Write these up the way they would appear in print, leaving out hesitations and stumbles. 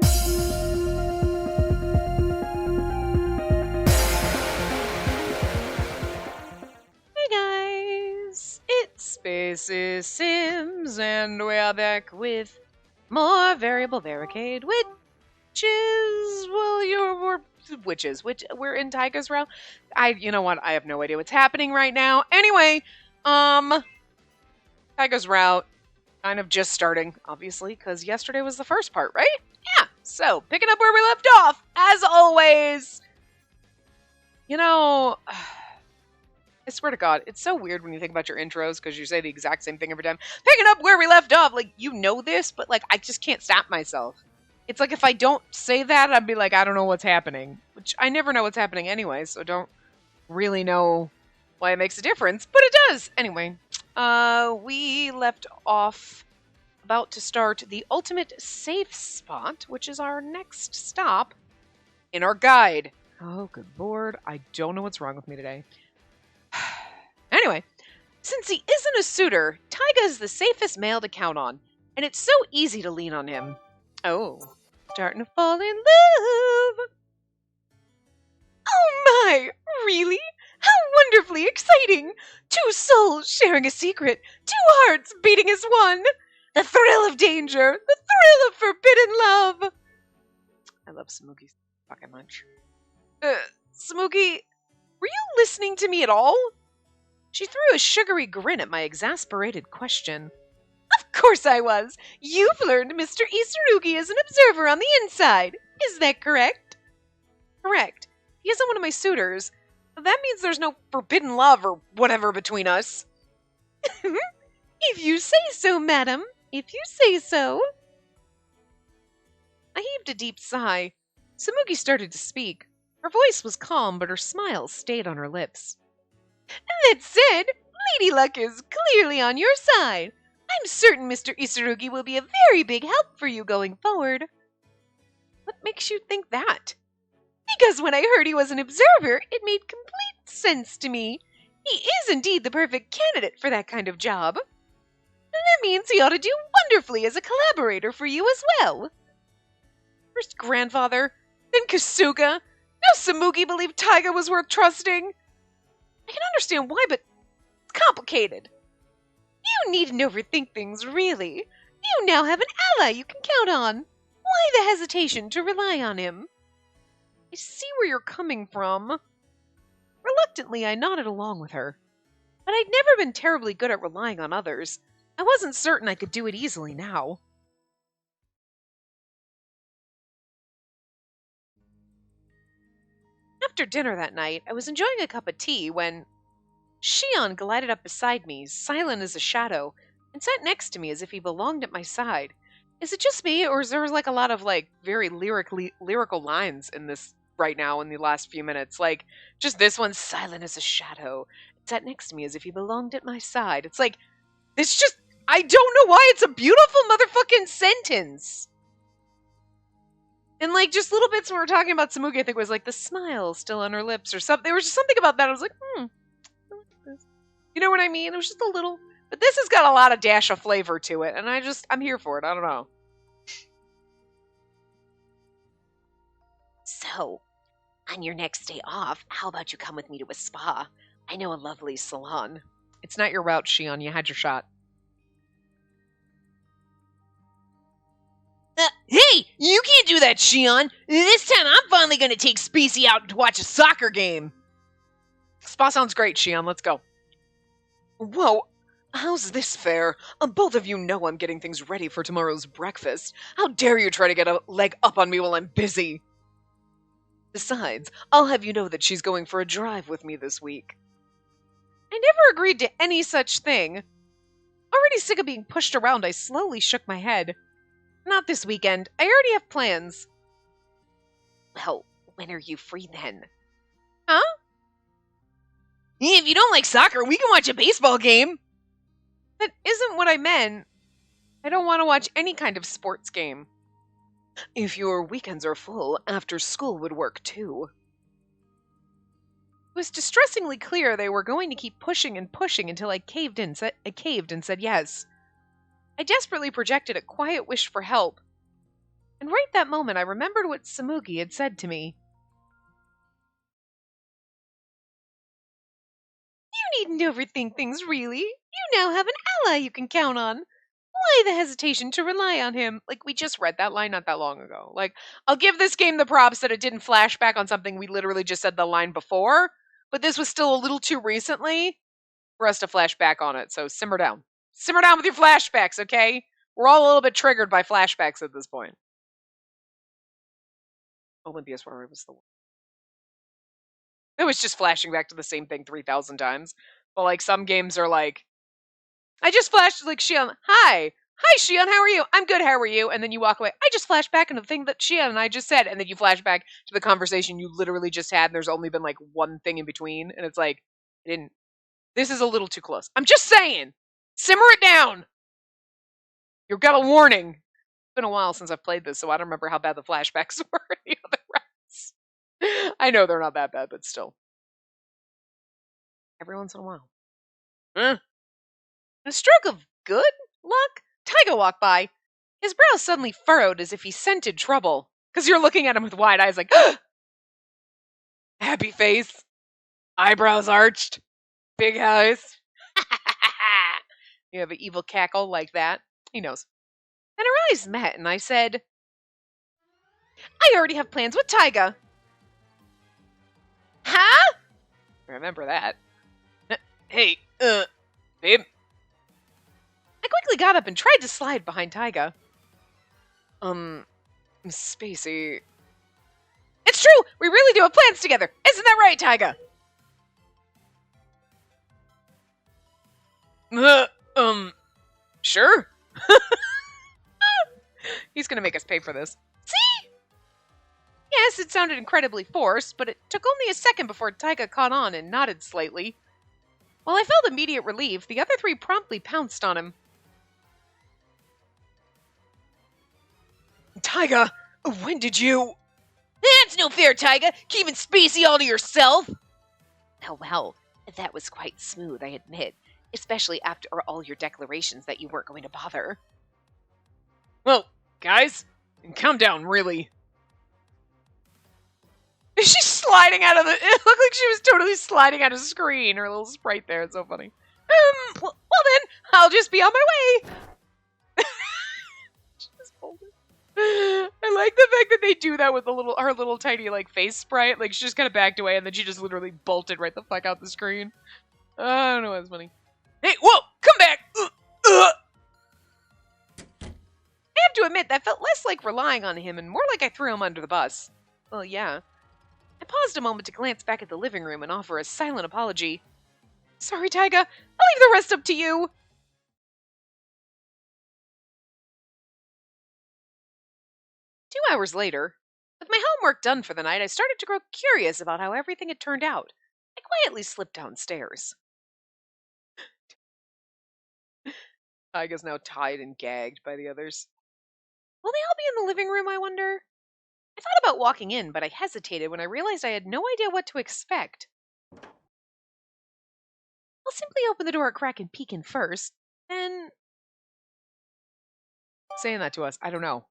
Hey guys, it's Spacey Sims, and we're back with more Variable Barricade, which we're in Tiger's Row. You know what? I have no idea what's happening right now. Anyway, Tiger's Route kind of just starting, obviously, because yesterday was the first part, right? Yeah. So picking up where we left off, as always. You know. I swear to God, it's so weird when you think about your intros because you say the exact same thing every time. Picking up where we left off, like, you know this, but, like, I just can't stop myself. It's like if I don't say that, I'd be like, I don't know what's happening. Which I never know what's happening anyway, so don't really know why it makes a difference, but it does. Anyway, we left off about to start the ultimate safe spot, which is our next stop in our guide. Oh, good Lord. I don't know what's wrong with me today. Anyway, since he isn't a suitor, Taiga is the safest male to count on, and it's so easy to lean on him. Oh, starting to fall in love. Oh my, really? How wonderfully exciting! 2 souls sharing a secret, 2 hearts beating as one. The thrill of danger, the thrill of forbidden love. I love Smokey fucking much. Smokey, were you listening to me at all? She threw a sugary grin at my exasperated question. Of course I was. You've learned Mr. Isarugi is an observer on the inside. Is that correct? Correct. He isn't one of my suitors. That means there's no forbidden love or whatever between us. If you say so, madam. If you say so. I heaved a deep sigh. Samugi started to speak. Her voice was calm, but her smile stayed on her lips. That said, Lady Luck is clearly on your side. I'm certain Mr. Isarugi will be a very big help for you going forward. What makes you think that? Because when I heard he was an observer, it made complete sense to me. He is indeed the perfect candidate for that kind of job. That means he ought to do wonderfully as a collaborator for you as well. First grandfather, then Kasuga. Now Samugi believed Taiga was worth trusting. I can understand why, but it's complicated. You needn't overthink things, really. You now have an ally you can count on. Why the hesitation to rely on him? I see where you're coming from. Reluctantly, I nodded along with her. But I'd never been terribly good at relying on others. I wasn't certain I could do it easily now. After dinner that night, I was enjoying a cup of tea when Shion glided up beside me, silent as a shadow, and sat next to me as if he belonged at my side. Is it just me, or is there like a lot of like very lyrical lines in this right now in the last few minutes? Like just this one, silent as a shadow, sat next to me as if he belonged at my side. It's like it's just I don't know why it's a beautiful motherfucking sentence. And, like, just little bits when we were talking about Samugi, I think it was, like, the smile still on her lips or something. There was just something about that. I was like, You know what I mean? It was just a little... But this has got a lot of dash of flavor to it, and I'm here for it. I don't know. So, on your next day off, how about you come with me to a spa? I know a lovely salon. It's not your route, Shion. You had your shot. Hey! You can't do that, Shion! This time I'm finally gonna take Spacey out to watch a soccer game! Spa sounds great, Shion. Let's go. Whoa! How's this fair? Both of you know I'm getting things ready for tomorrow's breakfast. How dare you try to get a leg up on me while I'm busy? Besides, I'll have you know that she's going for a drive with me this week. I never agreed to any such thing. Already sick of being pushed around, I slowly shook my head. Not this weekend. I already have plans. Well, when are you free then? Huh? If you don't like soccer, we can watch a baseball game. That isn't what I meant. I don't want to watch any kind of sports game. If your weekends are full, after school would work too. It was distressingly clear they were going to keep pushing and pushing until I caved and said yes. I desperately projected a quiet wish for help. And right that moment, I remembered what Samugi had said to me. You needn't overthink things, really. You now have an ally you can count on. Why the hesitation to rely on him? Like, we just read that line not that long ago. Like, I'll give this game the props that it didn't flash back on something we literally just said the line before, but this was still a little too recently for us to flash back on it, so simmer down. Simmer down with your flashbacks, okay? We're all a little bit triggered by flashbacks at this point. Olympia's where I was the one. It was just flashing back to the same thing 3,000 times. But, like, some games are like, I just flashed, like, Shion, hi! Hi, Shion, how are you? I'm good, how are you? And then you walk away. I just flashed back into the thing that Shion and I just said. And then you flash back to the conversation you literally just had, and there's only been, like, one thing in between. And it's like, this is a little too close. I'm just saying! Simmer it down! You've got a warning. It's been a while since I've played this, so I don't remember how bad the flashbacks were in the other rounds. I know they're not that bad, but still. Every once in a while. In a stroke of good luck, Taiga walked by. His brow suddenly furrowed as if he scented trouble. Because you're looking at him with wide eyes like, happy face, eyebrows arched, big eyes. You have an evil cackle like that. He knows. And our eyes met, and I said, I already have plans with Taiga. Huh? Remember that. Hey, babe. I quickly got up and tried to slide behind Taiga. Spacey. It's true! We really do have plans together! Isn't that right, Taiga? Sure. He's gonna make us pay for this. See? Yes, it sounded incredibly forced, but it took only a second before Taiga caught on and nodded slightly. While I felt immediate relief, the other three promptly pounced on him. Taiga, when did you... That's no fair, Taiga! Keeping Spacey all to yourself! Oh, well, that was quite smooth, I admit. Especially after all your declarations that you weren't going to bother. Well, guys, calm down, really. She's sliding out of the... It looked like she was totally sliding out of screen. Her little sprite there. It's so funny. Well then, I'll just be on my way. She just folded. I like the fact that they do that with her little tiny, like, face sprite. Like, she just kind of backed away, and then she just literally bolted right the fuck out the screen. I don't know, that's funny. Hey, whoa! Come back! I have to admit, that felt less like relying on him and more like I threw him under the bus. Well, yeah. I paused a moment to glance back at the living room and offer a silent apology. Sorry, Taiga. I'll leave the rest up to you. 2 hours later, with my homework done for the night, I started to grow curious about how everything had turned out. I quietly slipped downstairs. Taiga's now tied and gagged by the others. Will they all be in the living room, I wonder? I thought about walking in, but I hesitated when I realized I had no idea what to expect. I'll simply open the door a crack and peek in first, then... Saying that to us, I don't know.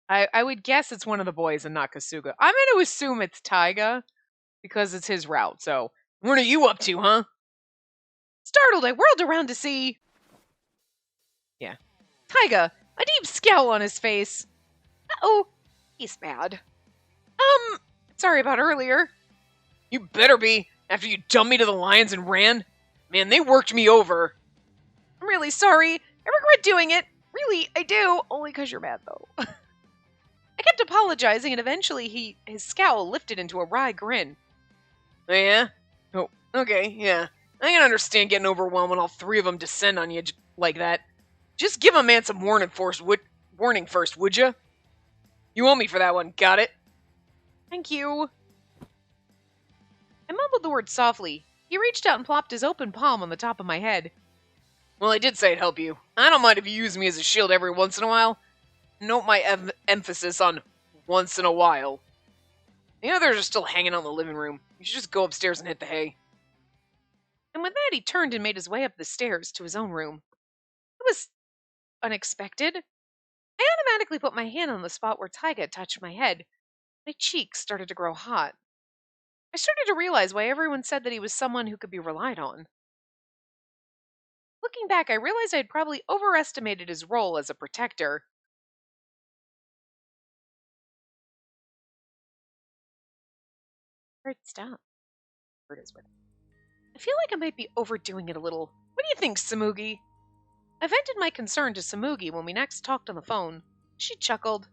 I would guess it's one of the boys and not Kasuga. I'm going to assume it's Taiga, because it's his route, so... What are you up to, huh? Startled, I whirled around to see... Yeah. Taiga, a deep scowl on his face. Uh-oh, he's bad. Sorry about earlier. You better be, after you dumped me to the lions and ran. Man, they worked me over. I'm really sorry. I regret doing it. Really, I do. Only because you're mad, though. I kept apologizing, and eventually his scowl lifted into a wry grin. Oh, yeah? Oh, okay, yeah. I can understand getting overwhelmed when all three of them descend on you like that. Just give a man some warning first, would ya? You owe me for that one, got it? Thank you. I mumbled the word softly. He reached out and plopped his open palm on the top of my head. Well, I did say I'd help you. I don't mind if you use me as a shield every once in a while. Note my emphasis on once in a while. The others are still hanging out in the living room. You should just go upstairs and hit the hay. And with that, he turned and made his way up the stairs to his own room. It was unexpected. I automatically put my hand on the spot where Taiga touched my head. My cheeks started to grow hot. I started to realize why everyone said that he was someone who could be relied on. Looking back, I realized I'd probably overestimated his role as a protector. Alright, stop. Where it is with it. I feel like I might be overdoing it a little. What do you think, Samugi? I vented my concern to Samugi when we next talked on the phone. She chuckled.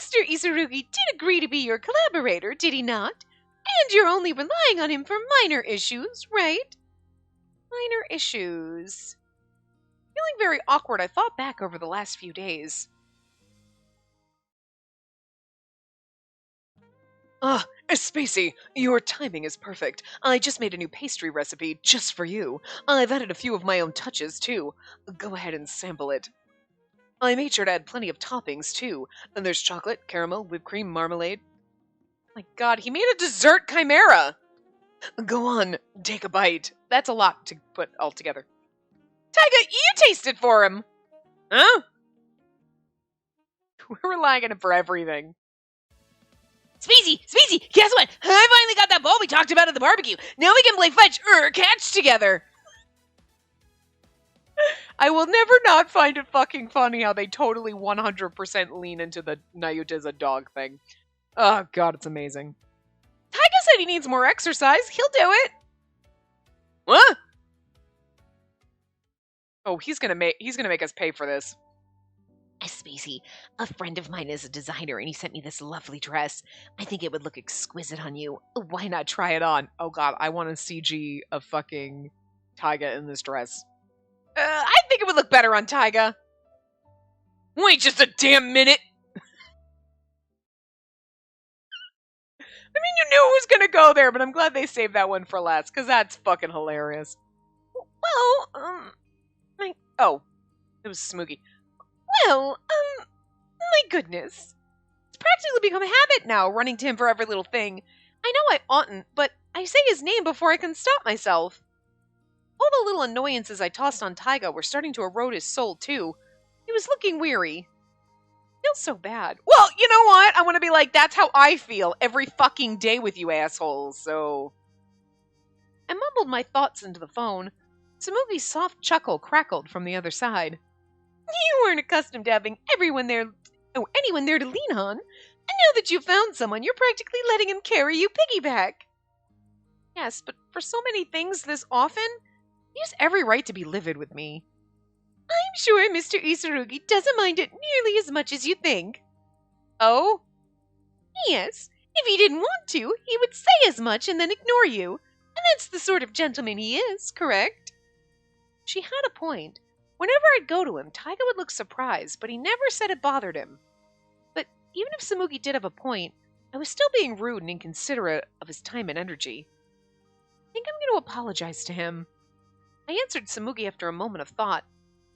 Mr. Isurugi did agree to be your collaborator, did he not? And you're only relying on him for minor issues, right? Minor issues. Feeling very awkward, I thought back over the last few days. Ah, Spacey, your timing is perfect. I just made a new pastry recipe just for you. I've added a few of my own touches, too. Go ahead and sample it. I made sure to add plenty of toppings, too. And there's chocolate, caramel, whipped cream, marmalade. My god, he made a dessert chimera! Go on, take a bite. That's a lot to put all together. Taiga, you taste it for him! Huh? We're relying on him for everything. Spacey, guess what? I finally got that ball we talked about at the barbecue. Now we can play fetch or catch together. I will never not find it fucking funny how they totally 100% lean into the Nayuta's a dog thing. Oh god, it's amazing. Taiga said he needs more exercise. He'll do it. What? Oh, he's gonna make us pay for this. Spacey, a friend of mine is a designer and he sent me this lovely dress. I think it would look exquisite on you. Why not try it on? Oh god, I want to CG a fucking Taiga in this dress. I think it would look better on Taiga. Wait just a damn minute. I mean, you knew it was gonna go there, but I'm glad they saved that one for last, because that's fucking hilarious. Well, it was Smoogie. Well, my goodness. It's practically become a habit now, running to him for every little thing. I know I oughtn't, but I say his name before I can stop myself. All the little annoyances I tossed on Taiga were starting to erode his soul, too. He was looking weary. Feels so bad. Well, you know what? I want to be like, that's how I feel every fucking day with you assholes, so... I mumbled my thoughts into the phone. Samugi's soft chuckle crackled from the other side. You weren't accustomed to having anyone there to lean on. And now that you've found someone, you're practically letting him carry you piggyback. Yes, but for so many things this often, he has every right to be livid with me. I'm sure Mr. Isurugi doesn't mind it nearly as much as you think. Oh? Yes, if he didn't want to, he would say as much and then ignore you. And that's the sort of gentleman he is, correct? She had a point. Whenever I'd go to him, Taiga would look surprised, but he never said it bothered him. But even if Samugi did have a point, I was still being rude and inconsiderate of his time and energy. I think I'm going to apologize to him. I answered Samugi after a moment of thought.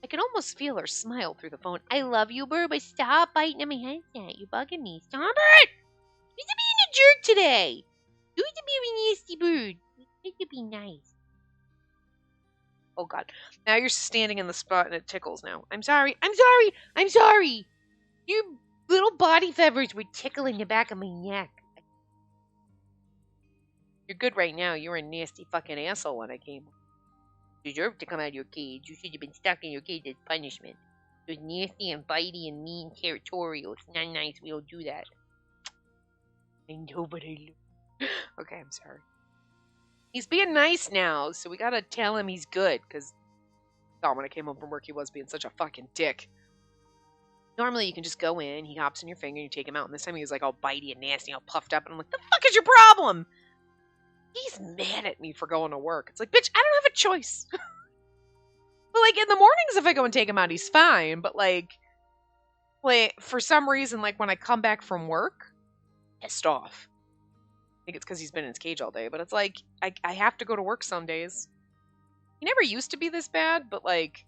I could almost feel her smile through the phone. I love you, Burr, but stop biting on my headset. You're bugging me. Stop it! You're being a jerk today. You're to be a nasty bird. You're to be nice. Oh, God. Now you're standing in the spot and it tickles now. I'm sorry. Your little body feathers were tickling the back of my neck. You're good right now. You were a nasty fucking asshole when I came. You deserve to come out of your cage. You should have been stuck in your cage as punishment. It was nasty and bitey and mean territorial. It's not nice. We don't do that. I know, but I love. Okay, I'm sorry. He's being nice now, so we gotta tell him he's good, because when I came home from work, he was being such a fucking dick. Normally, you can just go in, he hops in your finger, and you take him out, and this time he was like all bitey and nasty, all puffed up, and I'm like, the fuck is your problem? He's mad at me for going to work. It's like, bitch, I don't have a choice. But, like, in the mornings, if I go and take him out, he's fine, but, like, for some reason, like, when I come back from work, pissed off. I think it's because he's been in his cage all day, but it's like, I have to go to work some days. He never used to be this bad, but like,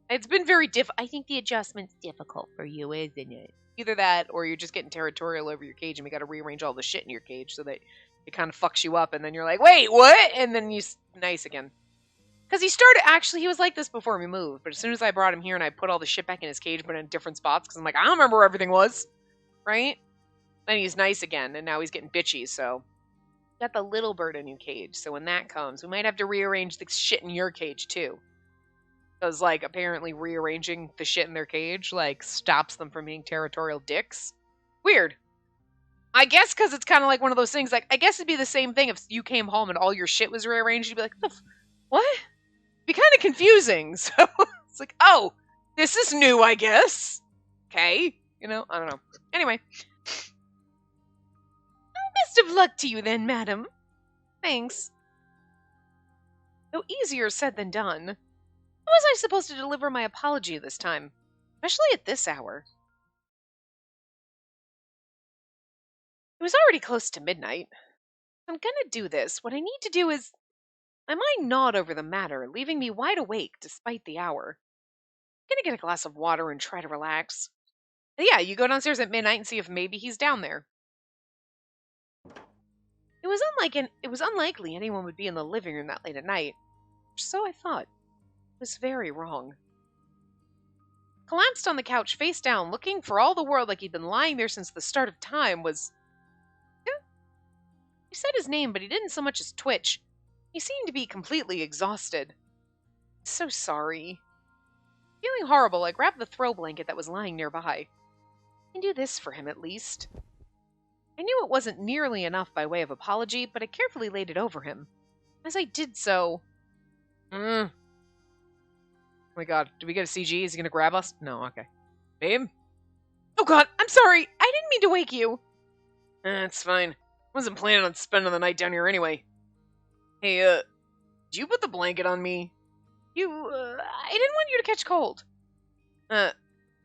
it's been very I think the adjustment's difficult for you, isn't it? Either that, or you're just getting territorial over your cage and we gotta rearrange all the shit in your cage so that it kind of fucks you up and then you're like, wait, what? And then you nice again. Because he was like this before we moved, but as soon as I brought him here and I put all the shit back in his cage, but in different spots, because I'm like, I don't remember where everything was, right? Then he's nice again, and now he's getting bitchy, so. Got the little bird a new cage, so when that comes, we might have to rearrange the shit in your cage, too. Because, like, apparently rearranging the shit in their cage, like, stops them from being territorial dicks. Weird. I guess because it's kind of like one of those things, like, I guess it'd be the same thing if you came home and all your shit was rearranged, you'd be like, what? It'd be kind of confusing, so it's like, oh, this is new, I guess. Okay. You know, I don't know. Anyway. Best of luck to you then, madam. Thanks. Though easier said than done. How was I supposed to deliver my apology this time? Especially at this hour. It was already close to midnight. If I'm gonna do this, what I need to do is... My mind gnawed over the matter, leaving me wide awake despite the hour. I'm gonna get a glass of water and try to relax. But yeah, you go downstairs at midnight and see if maybe he's down there. It was unlikely anyone would be in the living room that late at night. So I thought. It was very wrong. Collapsed on the couch face down, looking for all the world like he'd been lying there since the start of time, was... Yeah. He said his name, but he didn't so much as twitch. He seemed to be completely exhausted. So sorry. Feeling horrible, I grabbed the throw blanket that was lying nearby. I can do this for him at least. I knew it wasn't nearly enough by way of apology, but I carefully laid it over him. As I did so... Oh my god, do we get a CG? Is he gonna grab us? No, okay. Babe? Oh god, I'm sorry! I didn't mean to wake you! It's fine. Wasn't planning on spending the night down here anyway. Hey, did you put the blanket on me? I didn't want you to catch cold.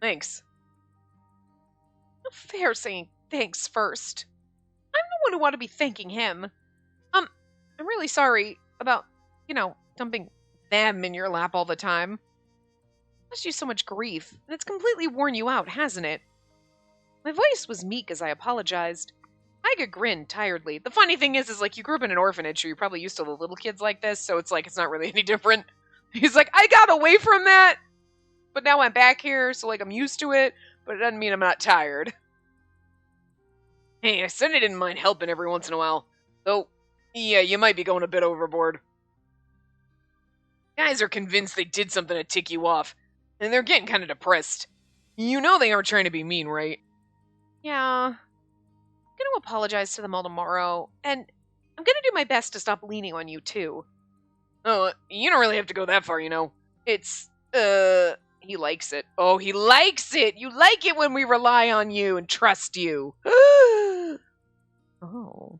Thanks. No fair saying thanks first. I'm the one who ought to be thanking him. I'm really sorry about, dumping them in your lap all the time. Caused you so much grief, and it's completely worn you out, hasn't it? My voice was meek as I apologized. Tyga grinned tiredly. The funny thing is like, you grew up in an orphanage, so you're probably used to the little kids like this, so it's like, it's not really any different. He's like, I got away from that, but now I'm back here, so like, I'm used to it, but it doesn't mean I'm not tired. Hey, I said I didn't mind helping every once in a while. Though, yeah, you might be going a bit overboard. Guys are convinced they did something to tick you off, and they're getting kind of depressed. You know they aren't trying to be mean, right? Yeah. I'm gonna apologize to them all tomorrow, and I'm gonna do my best to stop leaning on you, too. Oh, you don't really have to go that far, It's, he likes it. Oh, he likes it! You like it when we rely on you and trust you. Oh.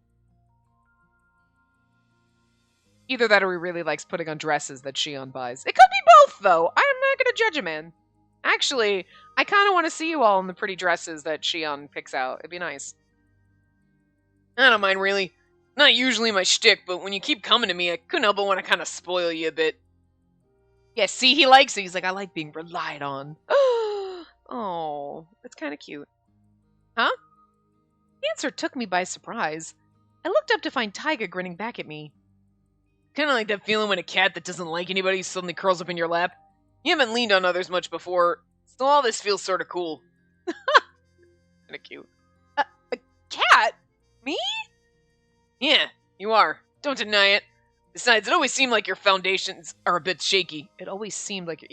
Either that or he really likes putting on dresses that Shion buys. It could be both, though. I'm not gonna judge a man. Actually, I kind of want to see you all in the pretty dresses that Shion picks out. It'd be nice. I don't mind, really. Not usually my shtick, but when you keep coming to me, I couldn't help but want to kind of spoil you a bit. Yeah, see, he likes it. He's like, I like being relied on. Oh, that's kind of cute. Huh? The answer took me by surprise. I looked up to find Tyga grinning back at me. Kind of like that feeling when a cat that doesn't like anybody suddenly curls up in your lap. You haven't leaned on others much before, so all this feels sort of cool. Kind of cute. A cat? Me? Yeah, you are. Don't deny it. Besides, it always seemed like your foundations are a bit shaky. It always seemed like,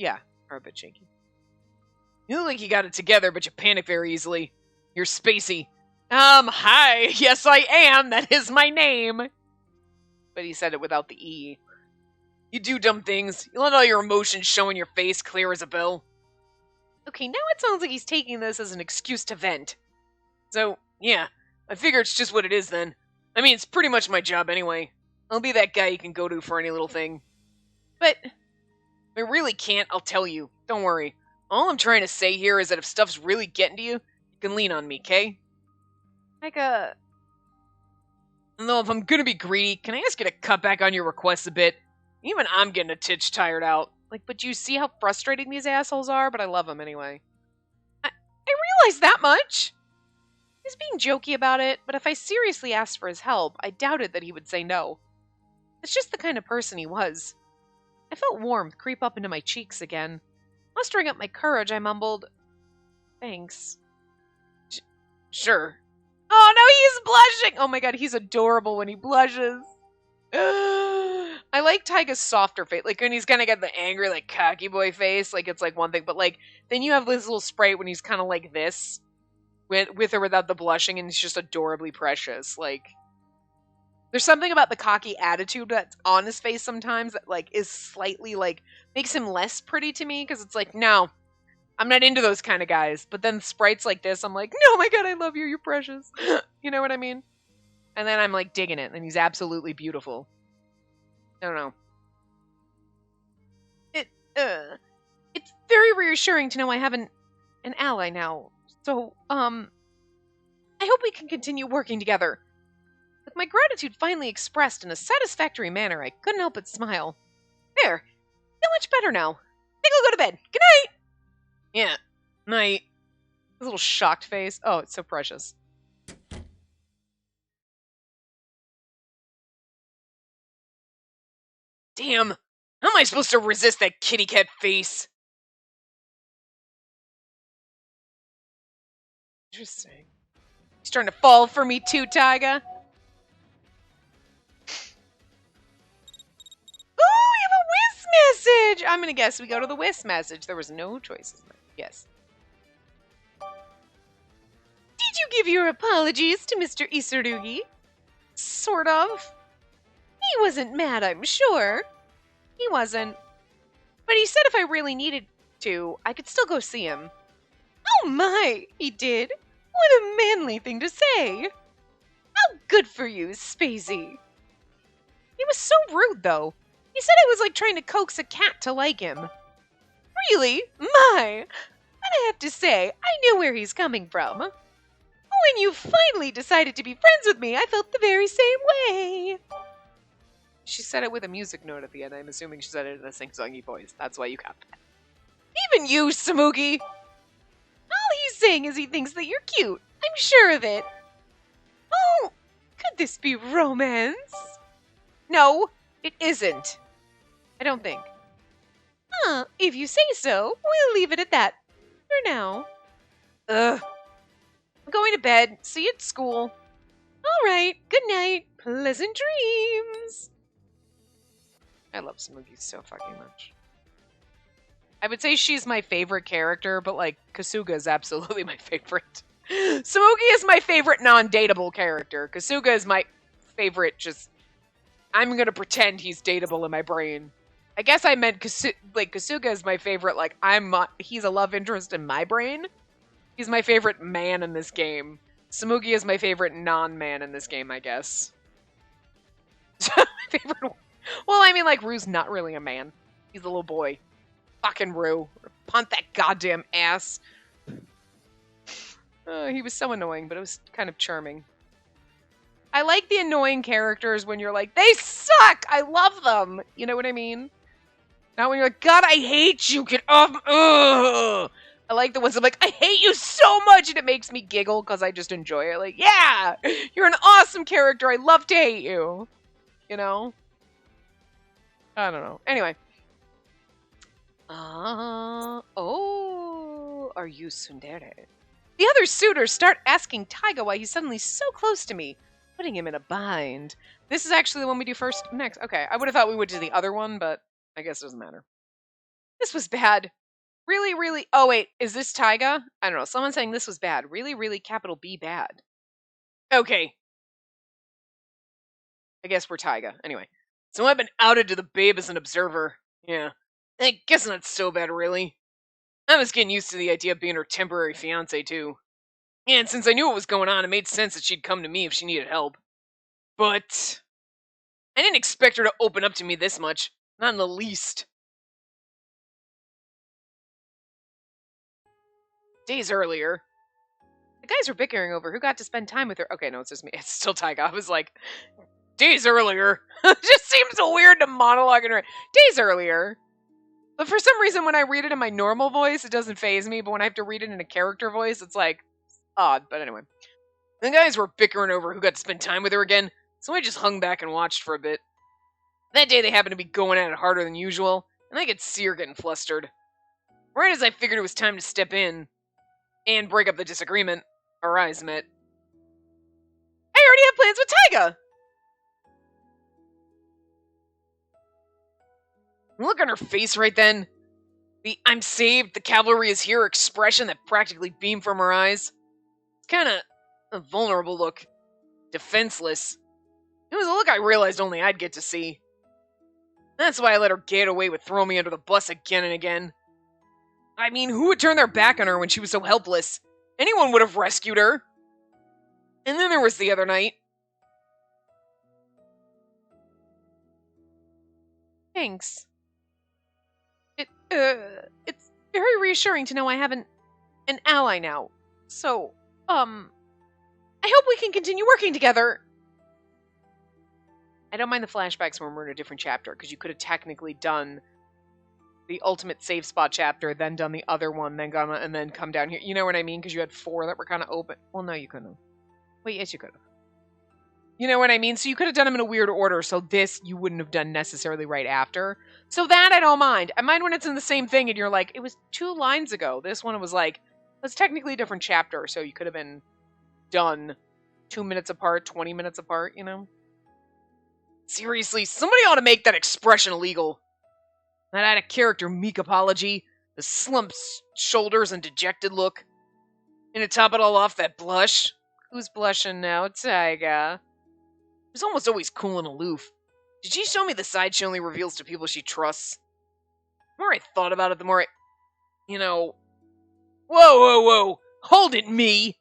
are a bit shaky. You look like you got it together, but you panic very easily. You're Spacey. Hi. Yes, I am. That is my name. But he said it without the E. You do dumb things. You let all your emotions show in your face, clear as a bell. Okay, now it sounds like he's taking this as an excuse to vent. So, yeah, I figure it's just what it is then. I mean, it's pretty much my job anyway. I'll be that guy you can go to for any little thing. But, if I really can't, I'll tell you. Don't worry. All I'm trying to say here is that if stuff's really getting to you, you can lean on me, okay? Though if I'm gonna be greedy, can I ask you to cut back on your requests a bit? Even I'm getting a titch tired out. But you see how frustrating these assholes are? But I love them anyway. I realize that much! He's being jokey about it, but if I seriously asked for his help, I doubted that he would say no. It's just the kind of person he was. I felt warmth creep up into my cheeks again. Mustering up my courage, I mumbled, "Thanks." Sure. Oh no, he's blushing! Oh my god, he's adorable when he blushes. I like Taiga's softer face. Like when he's kind of got the angry, like cocky boy face, like it's like one thing, but like then you have this little sprite when he's kind of like this, with or without the blushing, and it's just adorably precious. Like there's something about the cocky attitude that's on his face sometimes that like is slightly like makes him less pretty to me because it's like no, I'm not into those kind of guys. But then sprites like this, I'm like, no, my god, I love you, you're precious. You know what I mean? And then I'm like digging it, and he's absolutely beautiful. I don't know. It's very reassuring to know I have an ally now. So, I hope we can continue working together. With my gratitude finally expressed in a satisfactory manner, I couldn't help but smile. There. Feel much better now. Think I'll go to bed. Good night! Yeah. Night. His little shocked face. Oh, it's so precious. Damn. How am I supposed to resist that kitty cat face? Interesting. He's trying to fall for me too, Taiga. Ooh, we have a Whis message! I'm gonna guess we go to the Whis message. There was no choices. Yes. Did you give your apologies to Mr. Isurugi? Sort of. He wasn't mad, I'm sure. He wasn't. But he said if I really needed to, I could still go see him. Oh my, he did. What a manly thing to say. How good for you, Spacey. He was so rude, though. He said I was like trying to coax a cat to like him. Really? My. And I have to say, I knew where he's coming from. When you finally decided to be friends with me, I felt the very same way. She said it with a music note at the end. I'm assuming she said it in a sing-songy voice. That's why you got that. Even you, Samugi! All he's saying is he thinks that you're cute. I'm sure of it. Oh, could this be romance? No, it isn't. I don't think. Huh, if you say so, we'll leave it at that. For now. Ugh. I'm going to bed. See you at school. All right, good night. Pleasant dreams. I love Samugi so fucking much. I would say she's my favorite character, but like Kasuga is absolutely my favorite. Samugi is my favorite non-dateable character. Kasuga is my favorite just... I'm gonna pretend he's dateable in my brain. I guess I meant Kasuga is my favorite, like, he's a love interest in my brain. He's my favorite man in this game. Samugi is my favorite non-man in this game, I guess. My favorite one. Well, I mean, like, Rue's not really a man. He's a little boy. Fucking Rue. Punt that goddamn ass. He was so annoying, but it was kind of charming. I like the annoying characters when you're like, they suck! I love them! You know what I mean? Not when you're like, God, I hate you! Get off! Ugh! I like the ones I'm like, I hate you so much! And it makes me giggle because I just enjoy it. Like, yeah! You're an awesome character! I love to hate you! You know? I don't know. Anyway. Oh, are you tsundere? The other suitors start asking Taiga why he's suddenly so close to me, putting him in a bind. This is actually the one we do next. Okay, I would have thought we would do the other one, but I guess it doesn't matter. This was bad. Really, really... Oh, wait, is this Taiga? I don't know. Someone's saying this was bad. Really, really capital B bad. Okay. I guess we're Taiga. Anyway. So I've been outed to the babe as an observer. Yeah. I guess not so bad, really. I was getting used to the idea of being her temporary fiancé, too. And since I knew what was going on, it made sense that she'd come to me if she needed help. But I didn't expect her to open up to me this much. Not in the least. Days earlier, the guys were bickering over who got to spend time with her. Okay, no, it's just me. It's still Taiga. I was like, days earlier. It just seems so weird to monologue in her. Days earlier. But for some reason, when I read it in my normal voice, it doesn't faze me. But when I have to read it in a character voice, it's like odd. But anyway, the guys were bickering over who got to spend time with her again. So I just hung back and watched for a bit. That day they happened to be going at it harder than usual, and I could see her getting flustered. Right as I figured it was time to step in and break up the disagreement, our eyes met. I already have plans with Taiga! The look on her face right then, the I'm saved, the cavalry is here expression that practically beamed from her eyes. It's kind of a vulnerable look. Defenseless. It was a look I realized only I'd get to see. That's why I let her get away with throwing me under the bus again and again. I mean, who would turn their back on her when she was so helpless? Anyone would have rescued her. And then there was the other night. Thanks. It's very reassuring to know I have an ally now. So, I hope we can continue working together. I don't mind the flashbacks when we're in a different chapter, because you could have technically done the ultimate safe spot chapter, then done the other one, then gone and then come down here. You know what I mean? Because you had 4 that were kind of open. Well, no, you couldn't have. Wait, yes, you could have. You know what I mean? So you could have done them in a weird order, so this you wouldn't have done necessarily right after. So that I don't mind. I mind when it's in the same thing and you're like, it was 2 lines ago. This one was like, that's technically a different chapter, so you could have been done 2 minutes apart, 20 minutes apart, you know? Seriously, somebody ought to make that expression illegal. That out of character meek apology, the slumped shoulders and dejected look. And to top it all off, that blush. Who's blushing now? Taiga. She's almost always cool and aloof. Did she show me the side she only reveals to people she trusts? The more I thought about it, the more I... You know... Whoa! Hold it, me!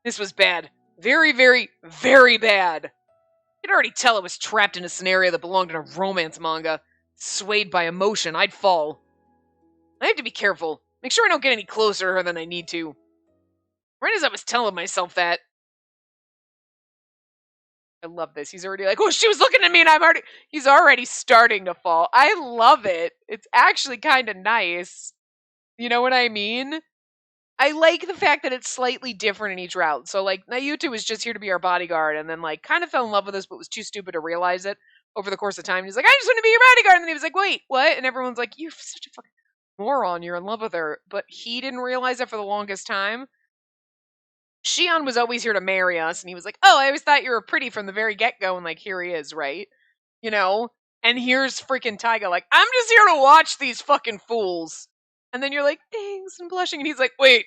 This was bad. Very, very, very bad. I could already tell I was trapped in a scenario that belonged in a romance manga. Swayed by emotion, I'd fall. I have to be careful. Make sure I don't get any closer to her than I need to. Right as I was telling myself that... I love this. He's already like, oh, she was looking at me and he's already starting to fall. I love it. It's actually kind of nice. You know what I mean? I like the fact that it's slightly different in each route. So, like, Nayuta was just here to be our bodyguard and then, like, kind of fell in love with us but was too stupid to realize it over the course of time. He's like, I just want to be your bodyguard. And then he was like, wait, what? And everyone's like, you're such a fucking moron. You're in love with her. But he didn't realize it for the longest time. Shion was always here to marry us, and he was like, oh, I always thought you were pretty from the very get-go, and, like, here he is, right? You know? And here's freaking Taiga, like, I'm just here to watch these fucking fools. And then you're like, thanks, and blushing, and he's like, wait,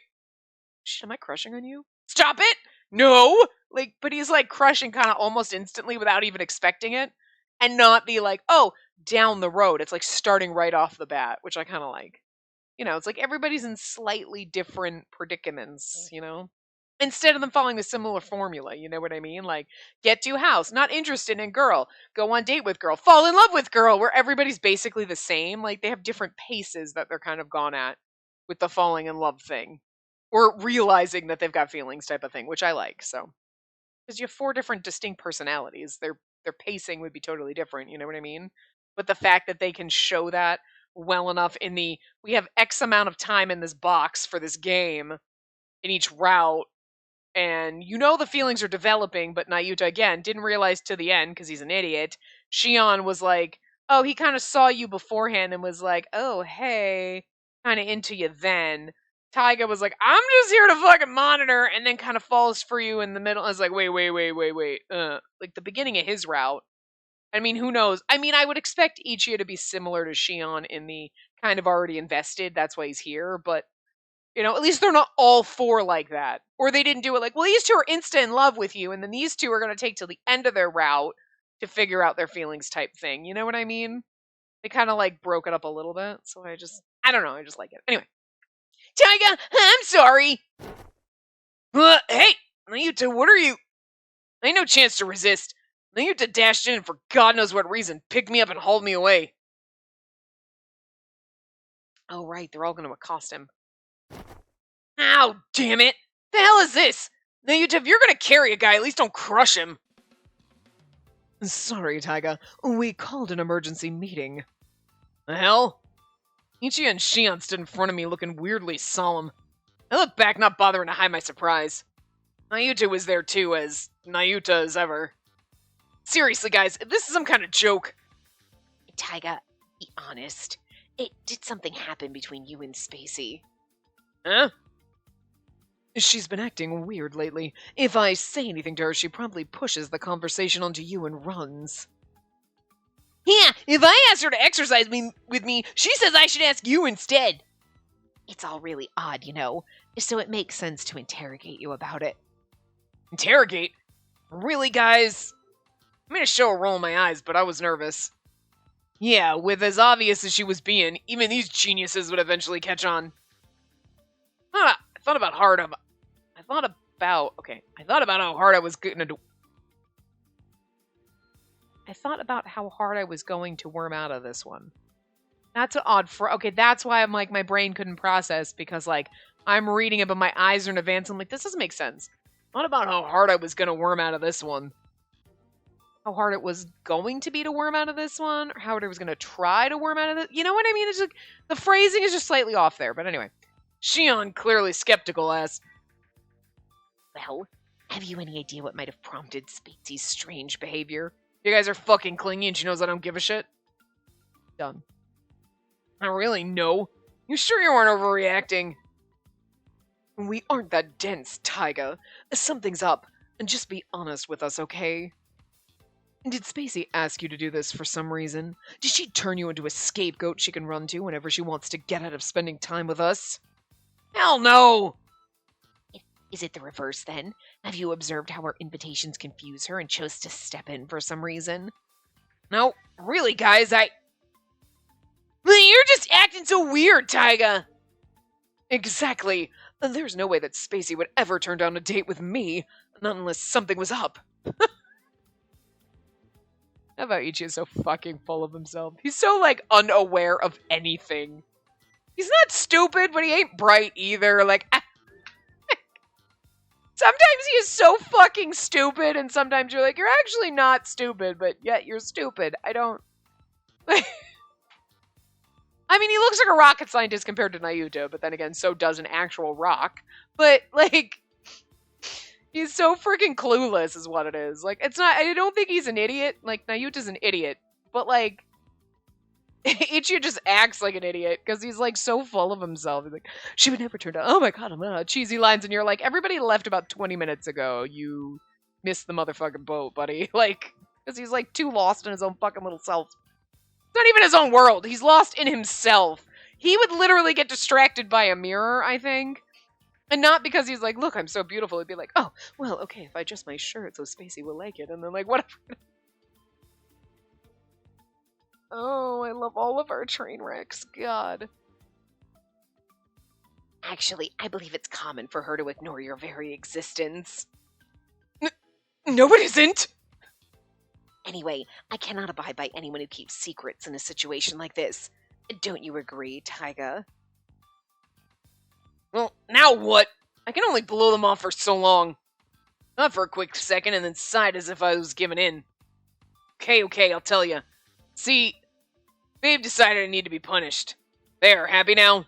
shit, am I crushing on you? Stop it! No! Like, but he's, like, crushing kind of almost instantly without even expecting it, and not be like, oh, down the road. It's, like, starting right off the bat, which I kind of like. You know, it's like everybody's in slightly different predicaments, you know? Instead of them following the similar formula, you know what I mean? Like, get to house, not interested in girl, go on date with girl, fall in love with girl, where everybody's basically the same. Like, they have different paces that they're kind of gone at with the falling in love thing. Or realizing that they've got feelings type of thing, which I like, so. Because you have 4 different distinct personalities. Their pacing would be totally different, you know what I mean? But the fact that they can show that well enough in the, we have X amount of time in this box for this game, in each route, and you know the feelings are developing, but Nayuta, again, didn't realize to the end, because he's an idiot. Shion was like, oh, he kind of saw you beforehand and was like, oh, hey, kind of into you then. Taiga was like, I'm just here to fucking monitor, and then kind of falls for you in the middle. I was like, wait. Like, the beginning of his route. I mean, who knows? I mean, I would expect Ichigo to be similar to Shion in the kind of already invested, that's why he's here, but you know, at least they're not all 4 like that. Or they didn't do it like, well, these 2 are insta in love with you, and then these 2 are going to take till the end of their route to figure out their feelings type thing. You know what I mean? They kind of like broke it up a little bit. So I don't know. I just like it. Anyway. Taiga, I'm sorry. Hey, Nayuta, what are you? I had no chance to resist. Nayuta dashed in and for God knows what reason, picked me up and hauled me away. Oh, right. They're all going to accost him. Ow, damn it! The hell is this? Now, if you're gonna carry a guy, at least don't crush him. Sorry, Taiga. We called an emergency meeting. The hell? Ichigo and Shion stood in front of me looking weirdly solemn. I looked back, not bothering to hide my surprise. Nayuta was there too, as Nayuta as ever. Seriously, guys, if this is some kind of joke, Tyga, be honest. Did something happen between you and Spacey? Huh? She's been acting weird lately. If I say anything to her, she promptly pushes the conversation onto you and runs. Yeah, if I ask her to exercise with me, she says I should ask you instead. It's all really odd, so it makes sense to interrogate you about it. Interrogate? Really, guys? I made a show of rolling my eyes, but I was nervous. Yeah, with as obvious as she was being, even these geniuses would eventually catch on. I thought about how hard I was gonna do. I thought about how hard I was going to worm out of this one. That's an odd okay, that's why I'm like, my brain couldn't process, because like, I'm reading it, but my eyes are in advance. I'm like, this doesn't make sense. Thought about how hard I was gonna worm out of this one. How hard it was going to be to worm out of this one, or how hard I was going to try to worm out of it. You know what I mean? It's like, the phrasing is just slightly off there, but anyway. Shion, clearly skeptical, asks, well, have you any idea what might have prompted Spacey's strange behavior? You guys are fucking clingy and she knows I don't give a shit? Done. Not really, no. You sure you weren't overreacting? We aren't that dense, Tyga. Something's up, and just be honest with us, okay? Did Spacey ask you to do this for some reason? Did she turn you into a scapegoat she can run to whenever she wants to get out of spending time with us? Hell no! Is it the reverse, then? Have you observed how her invitations confuse her and chose to step in for some reason? No, really, guys, You're just acting so weird, Tyga! Exactly. There's no way that Spacey would ever turn down a date with me, not unless something was up. How about Ichi is so fucking full of himself? He's so, like, unaware of anything. He's not stupid, but he ain't bright either. Like, sometimes he is so fucking stupid, and sometimes you're like, you're actually not stupid, but yet you're stupid. I don't... I mean, he looks like a rocket scientist compared to Naruto, but then again, so does an actual rock. But, like... He's so freaking clueless is what it is. Like, it's not... I don't think he's an idiot. Like, Naruto's an idiot. But, like... Ichi just acts like an idiot, because he's, like, so full of himself. He's like, she would never turn down... Oh my god, I'm cheesy lines. And you're like, everybody left about 20 minutes ago. You missed the motherfucking boat, buddy. Like, because he's, like, too lost in his own fucking little self. It's not even his own world. He's lost in himself. He would literally get distracted by a mirror, I think. And not because he's like, look, I'm so beautiful. He'd be like, oh, well, okay, if I adjust my shirt so Spacey will like it. And then, like, whatever. Oh, I love all of our train wrecks. God. Actually, I believe it's common for her to ignore your very existence. No, it isn't! Anyway, I cannot abide by anyone who keeps secrets in a situation like this. Don't you agree, Tyga? Well, now what? I can only blow them off for so long. Not for a quick second and then sighed as if I was giving in. Okay, I'll tell you. See, Babe decided I need to be punished. There, happy now?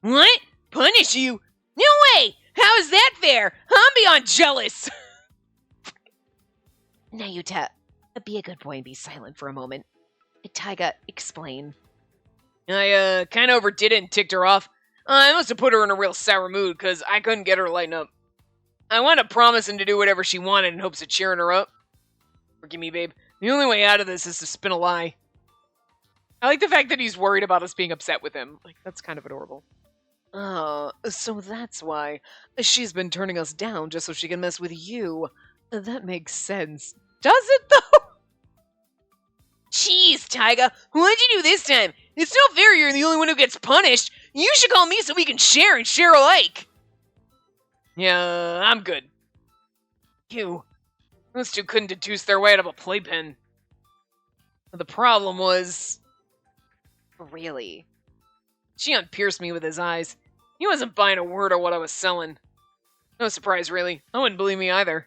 What? Punish you? No way! How is that fair? I'm beyond jealous! Nayuta, be a good boy and be silent for a moment. Tyga, explain. I, kinda overdid it and ticked her off. I must have put her in a real sour mood, because I couldn't get her to lighten up. I wound up promising to do whatever she wanted in hopes of cheering her up. Forgive me, babe. The only way out of this is to spin a lie. I like the fact that he's worried about us being upset with him. Like, that's kind of adorable. So that's why. She's been turning us down just so she can mess with you. That makes sense. Does it, though? Jeez, Tyga, what'd you do this time? It's not fair you're the only one who gets punished. You should call me so we can share and share alike. Yeah, I'm good. Those two couldn't deduce their way out of a playpen. The problem was... Really? Shion pierced me with his eyes. He wasn't buying a word of what I was selling. No surprise, really. I wouldn't believe me either.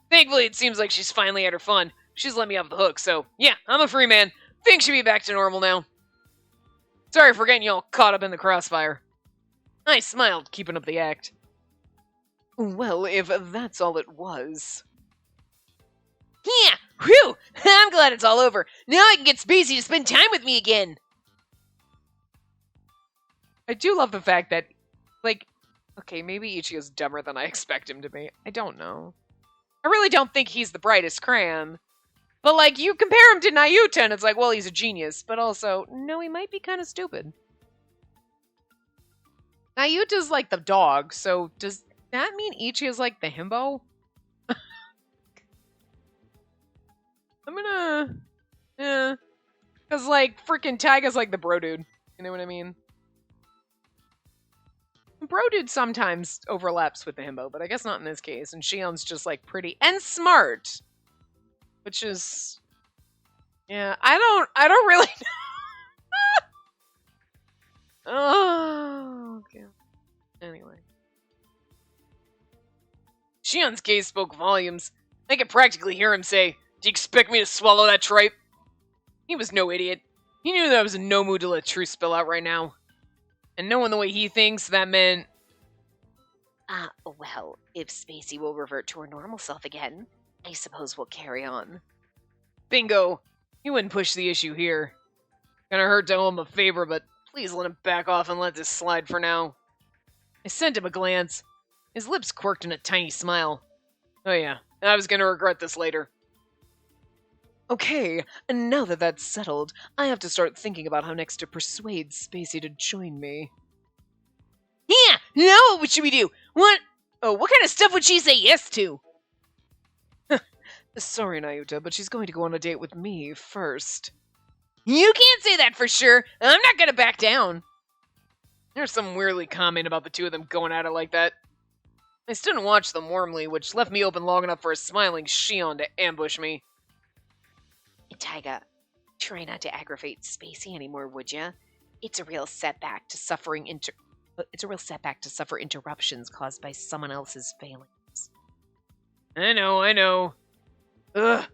Thankfully, it seems like she's finally had her fun. She's let me off the hook, so yeah, I'm a free man. Things should be back to normal now. Sorry for getting you all caught up in the crossfire. I smiled, keeping up the act. Well, if that's all it was. Yeah, Whew! I'm glad it's all over. Now I can get Spacey to spend time with me again. I do love the fact that, like, okay, maybe Ichigo's dumber than I expect him to be. I don't know. I really don't think he's the brightest crayon. But, like, you compare him to Nayuta, and it's like, well, he's a genius. But also, no, he might be kind of stupid. Nayuta's like the dog, so does that mean Ichigo's like the himbo? I'm gonna... Yeah. Because, like, freaking Taiga's like the bro dude. You know what I mean? Bro dude sometimes overlaps with the himbo, but I guess not in this case. And Shion's just, like, pretty and smart. Which is... Yeah, I don't really know. Oh, okay. Anyway. Shion's gaze spoke volumes. I could practically hear him say, "Do you expect me to swallow that tripe?" He was no idiot. He knew that I was in no mood to let truth spill out right now. And knowing the way he thinks, that meant... Well, if Spacey will revert to her normal self again, I suppose we'll carry on. Bingo! He wouldn't push the issue here. Gonna hurt to owe him a favor, but please let him back off and let this slide for now. I sent him a glance. His lips quirked in a tiny smile. Oh yeah, I was gonna regret this later. Okay, and now that that's settled, I have to start thinking about how next to persuade Spacey to join me. Yeah! Now what should we do? What kind of stuff would she say yes to? Sorry, Nayuta, but she's going to go on a date with me first. You can't say that for sure. I'm not gonna back down. There's some weirdly comment about the two of them going at it like that. I stood and watched them warmly, which left me open long enough for a smiling Shion to ambush me. Taiga, try not to aggravate Spacey anymore, would ya? It's a real setback to suffer interruptions caused by someone else's failings. I know. Ugh.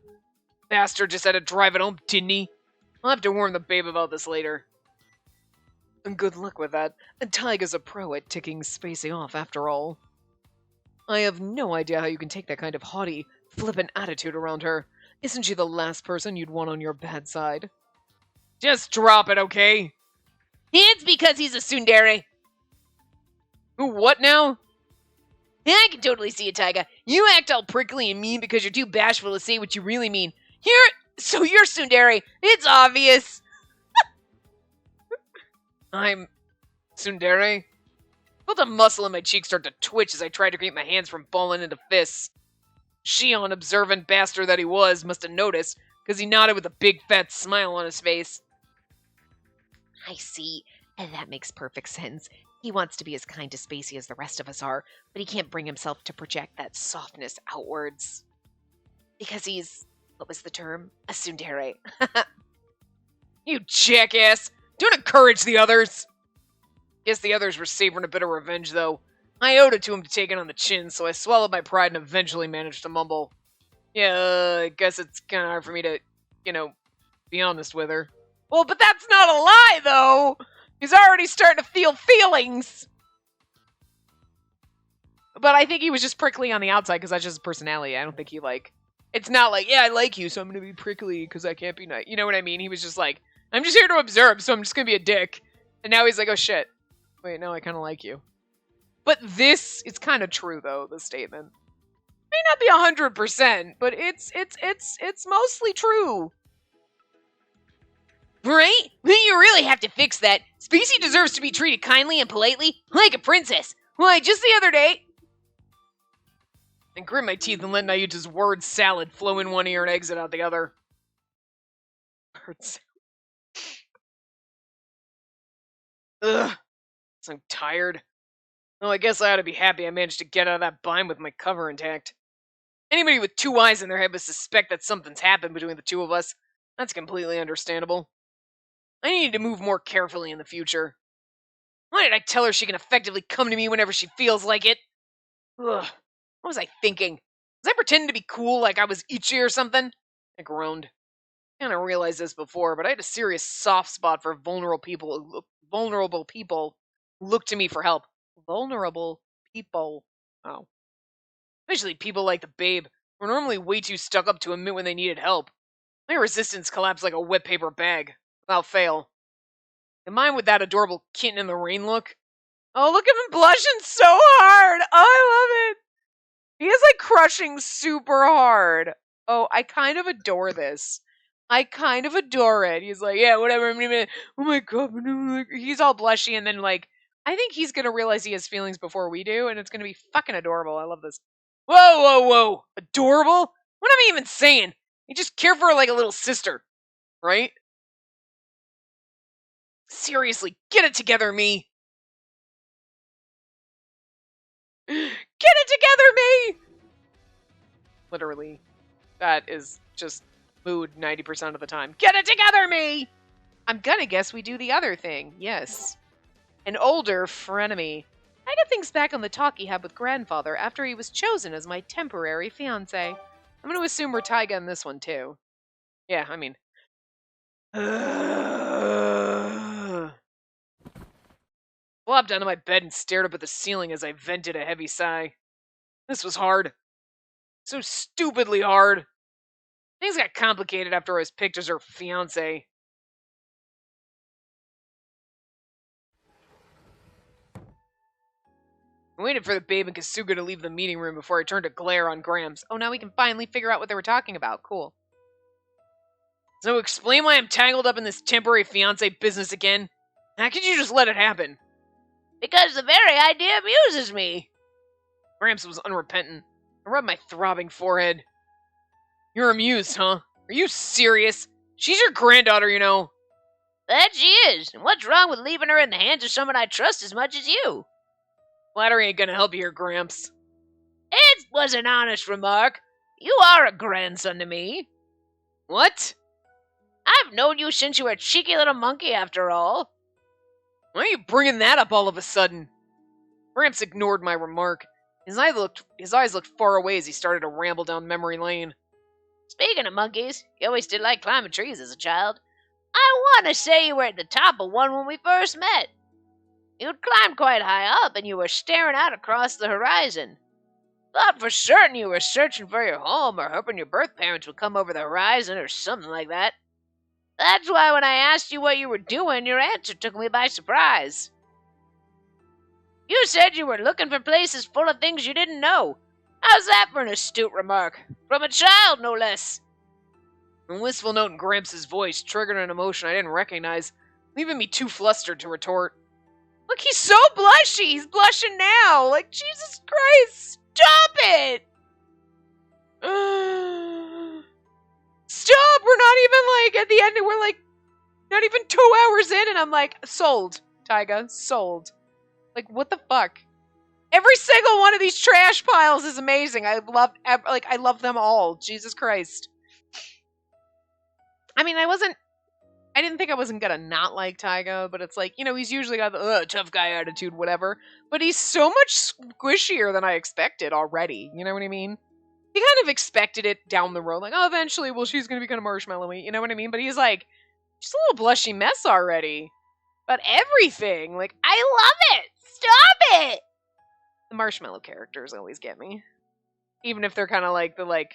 Bastard just had to drive it home, didn't he? I'll have to warn the babe about this later. And good luck with that. And Taiga's a pro at ticking Spacey off, after all. I have no idea how you can take that kind of haughty, flippant attitude around her. Isn't she the last person you'd want on your bad side? Just drop it, okay? It's because he's a tsundere. What now? I can totally see it, Taiga. You act all prickly and mean because you're too bashful to say what you really mean. So you're tsundere. It's obvious. I'm tsundere? Felt a muscle in my cheek start to twitch as I tried to keep my hands from falling into fists. Shion, observant bastard that he was, must have noticed, because he nodded with a big fat smile on his face. I see, and that makes perfect sense. He wants to be as kind to Spacey as the rest of us are, but he can't bring himself to project that softness outwards. Because he's, what was the term? A tsundere. You jackass! Don't encourage the others! Guess the others were savoring a bit of revenge, though. I owed it to him to take it on the chin, so I swallowed my pride and eventually managed to mumble. Yeah, I guess it's kind of hard for me to, be honest with her. Well, but that's not a lie, though! He's already starting to feel feelings! But I think he was just prickly on the outside, because that's just his personality. I don't think he, it's not like, yeah, I like you, so I'm gonna be prickly, because I can't be nice. You know what I mean? He was just like, I'm just here to observe, so I'm just gonna be a dick. And now he's like, oh shit. Wait, no, I kind of like you. But this is kind of true, though, the statement. May not be 100%, but it's mostly true. Right? You really have to fix that. Spacey deserves to be treated kindly and politely, like a princess. Why, just the other day... I grit my teeth and let Nayuta's word salad flow in one ear and exit out the other. Hurts. Ugh. I'm tired. Well, I guess I ought to be happy I managed to get out of that bind with my cover intact. Anybody with two eyes in their head would suspect that something's happened between the two of us. That's completely understandable. I need to move more carefully in the future. Why did I tell her she can effectively come to me whenever she feels like it? Ugh. What was I thinking? Was I pretending to be cool like I was Ichi or something? I groaned. I kind of realized this before, but I had a serious soft spot for vulnerable people who look to me for help. Vulnerable people. Oh. Especially people like the babe. were normally way too stuck up to admit when they needed help. My resistance collapsed like a wet paper bag, without fail. Combined with that adorable kitten in the rain look. Oh, look at him blushing so hard! Oh, I love it! He is like crushing super hard. Oh, I kind of adore this. I kind of adore it. He's like, yeah, whatever. Oh my god. He's all blushy, and then like, I think he's gonna realize he has feelings before we do, and it's gonna be fucking adorable. I love this. Whoa, whoa, whoa! Adorable? What am I even saying? You just care for her like a little sister, right? Seriously, get it together, me. Get it together, me. Literally, that is just mood 90% of the time. Get it together, me! I'm gonna guess we do the other thing. Yes. An older frenemy. Tyga thinks back on the talk he had with grandfather after he was chosen as my temporary fiancé. I'm gonna assume we're Tyga in this one, too. Yeah, I mean... Flopped onto my bed and stared up at the ceiling as I vented a heavy sigh. This was hard. So stupidly hard. Things got complicated after I was picked as her fiancé. I waited for the babe and Kasuga to leave the meeting room before I turned to glare on Grams. Oh, now we can finally figure out what they were talking about. Cool. So explain why I'm tangled up in this temporary fiancé business again? How could you just let it happen? Because the very idea amuses me. Gramps was unrepentant. I rubbed my throbbing forehead. You're amused, huh? Are you serious? She's your granddaughter, you know. That she is. And what's wrong with leaving her in the hands of someone I trust as much as you? Flattery ain't gonna help you here, Gramps. It was an honest remark. You are a grandson to me. What? I've known you since you were a cheeky little monkey, after all. Why are you bringing that up all of a sudden? Gramps ignored my remark. His eyes looked far away as he started to ramble down memory lane. Speaking of monkeys, you always did like climbing trees as a child. I want to say you were at the top of one when we first met. You'd climbed quite high up, and you were staring out across the horizon. Thought for certain you were searching for your home or hoping your birth parents would come over the horizon or something like that. That's why when I asked you what you were doing, your answer took me by surprise. You said you were looking for places full of things you didn't know. How's that for an astute remark? From a child, no less. A wistful note in Gramps' voice triggered an emotion I didn't recognize, leaving me too flustered to retort. Look, he's so blushy. He's blushing now. Like, Jesus Christ, stop it. Stop. We're not even, like, at the end. We're, like, not even 2 hours in, and I'm like, sold, Tyga, sold. Like, what the fuck? Every single one of these trash piles is amazing. I love them all. Jesus Christ. I mean, I didn't think I wasn't gonna not like Tyga, but it's like, you know, he's usually got the tough guy attitude, whatever. But he's so much squishier than I expected already. You know what I mean? He kind of expected it down the road, like, oh, eventually, well, she's gonna be kind of marshmallowy. You know what I mean? But he's like, just a little blushy mess already. But everything, like, I love it. Stop it. The marshmallow characters always get me, even if they're kind of like the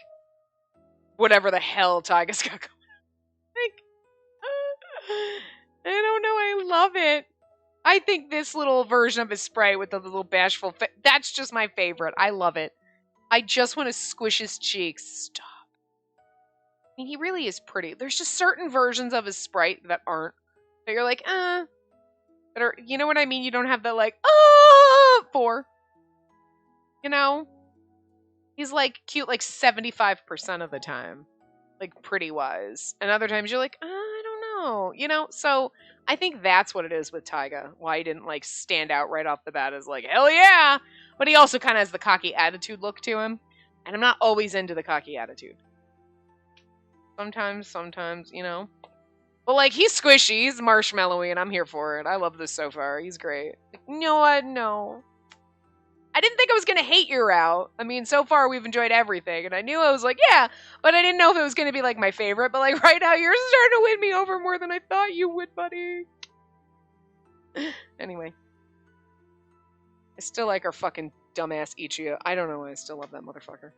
whatever the hell Tyga's got going. Like, I don't know. I love it. I think this little version of his spray with the little bashful that's just my favorite. I love it. I just want to squish his cheeks. Stop. I mean, he really is pretty. There's just certain versions of his sprite that aren't. That you're like, that are, you know what I mean? You don't have the like, for. You know? He's like cute like 75% of the time. Like pretty wise. And other times you're like, I don't know. You know? So I think that's what it is with Tyga. Why he didn't like stand out right off the bat as like, hell yeah! But he also kind of has the cocky attitude look to him. And I'm not always into the cocky attitude. Sometimes, you know. But like, he's squishy, he's marshmallowy, and I'm here for it. I love this so far. He's great. Like, no, I didn't think I was going to hate your route. I mean, so far we've enjoyed everything. And I knew I was like, yeah. But I didn't know if it was going to be like my favorite. But like right now, you're starting to win me over more than I thought you would, buddy. Anyway. I still like our fucking dumbass Ichigo. I don't know why I still love that motherfucker.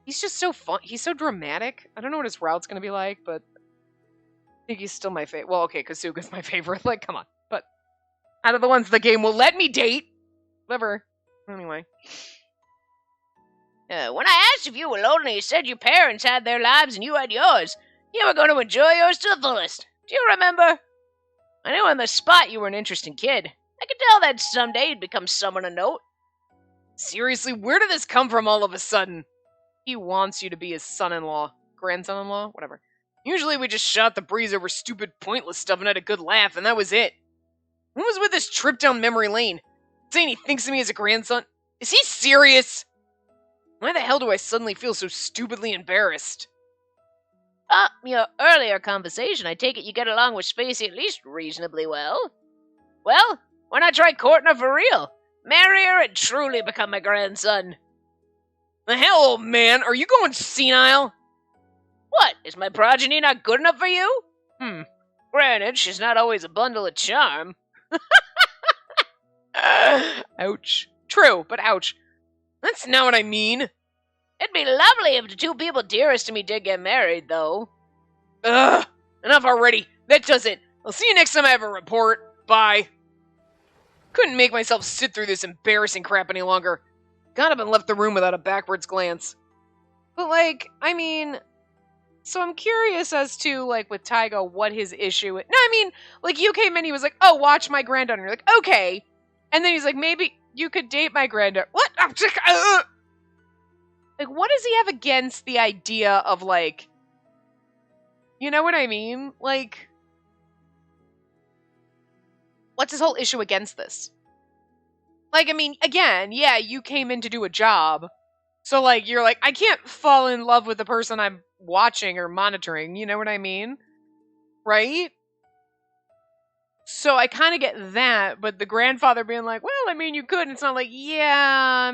He's just so fun. He's so dramatic. I don't know what his route's gonna be like, but I think he's still my favorite. Well, okay, Kasuga's my favorite. Like, come on. But out of the ones the game will let me date, whatever. Anyway. When I asked if you were lonely, you said your parents had their lives and you had yours. You were going to enjoy yours to the fullest. Do you remember? I knew on the spot you were an interesting kid. I could tell that someday you'd become someone of note. Seriously, where did this come from all of a sudden? He wants you to be his son-in-law. Grandson-in-law? Whatever. Usually we just shot the breeze over stupid, pointless stuff and had a good laugh, and that was it. What was with this trip down memory lane? Saying he thinks of me as a grandson? Is he serious? Why the hell do I suddenly feel so stupidly embarrassed? Your earlier conversation, I take it you get along with Spacey at least reasonably well. Well, why not try courting her for real? Marry her and truly become my grandson. The hell, old man, are you going senile? What, is my progeny not good enough for you? Granted, she's not always a bundle of charm. Ouch. True, but ouch. That's not what I mean. It'd be lovely if the two people dearest to me did get married, though. Ugh, enough already. That does it. I'll see you next time I have a report. Bye. Couldn't make myself sit through this embarrassing crap any longer. Got up and left the room without a backwards glance. But, like, I mean, so I'm curious as to, like, with Taiga, what his issue is. No, I mean, like, you came in, he was like, oh, watch my granddaughter. You're like, okay. And then he's like, maybe you could date my granddaughter. What? Like, what does he have against the idea of, like, you know what I mean? Like, what's his whole issue against this? Like, I mean, again, yeah, you came in to do a job. So, like, you're like, I can't fall in love with the person I'm watching or monitoring. You know what I mean? Right? So I kind of get that, but the grandfather being like, well, I mean, you could. And it's not like, yeah,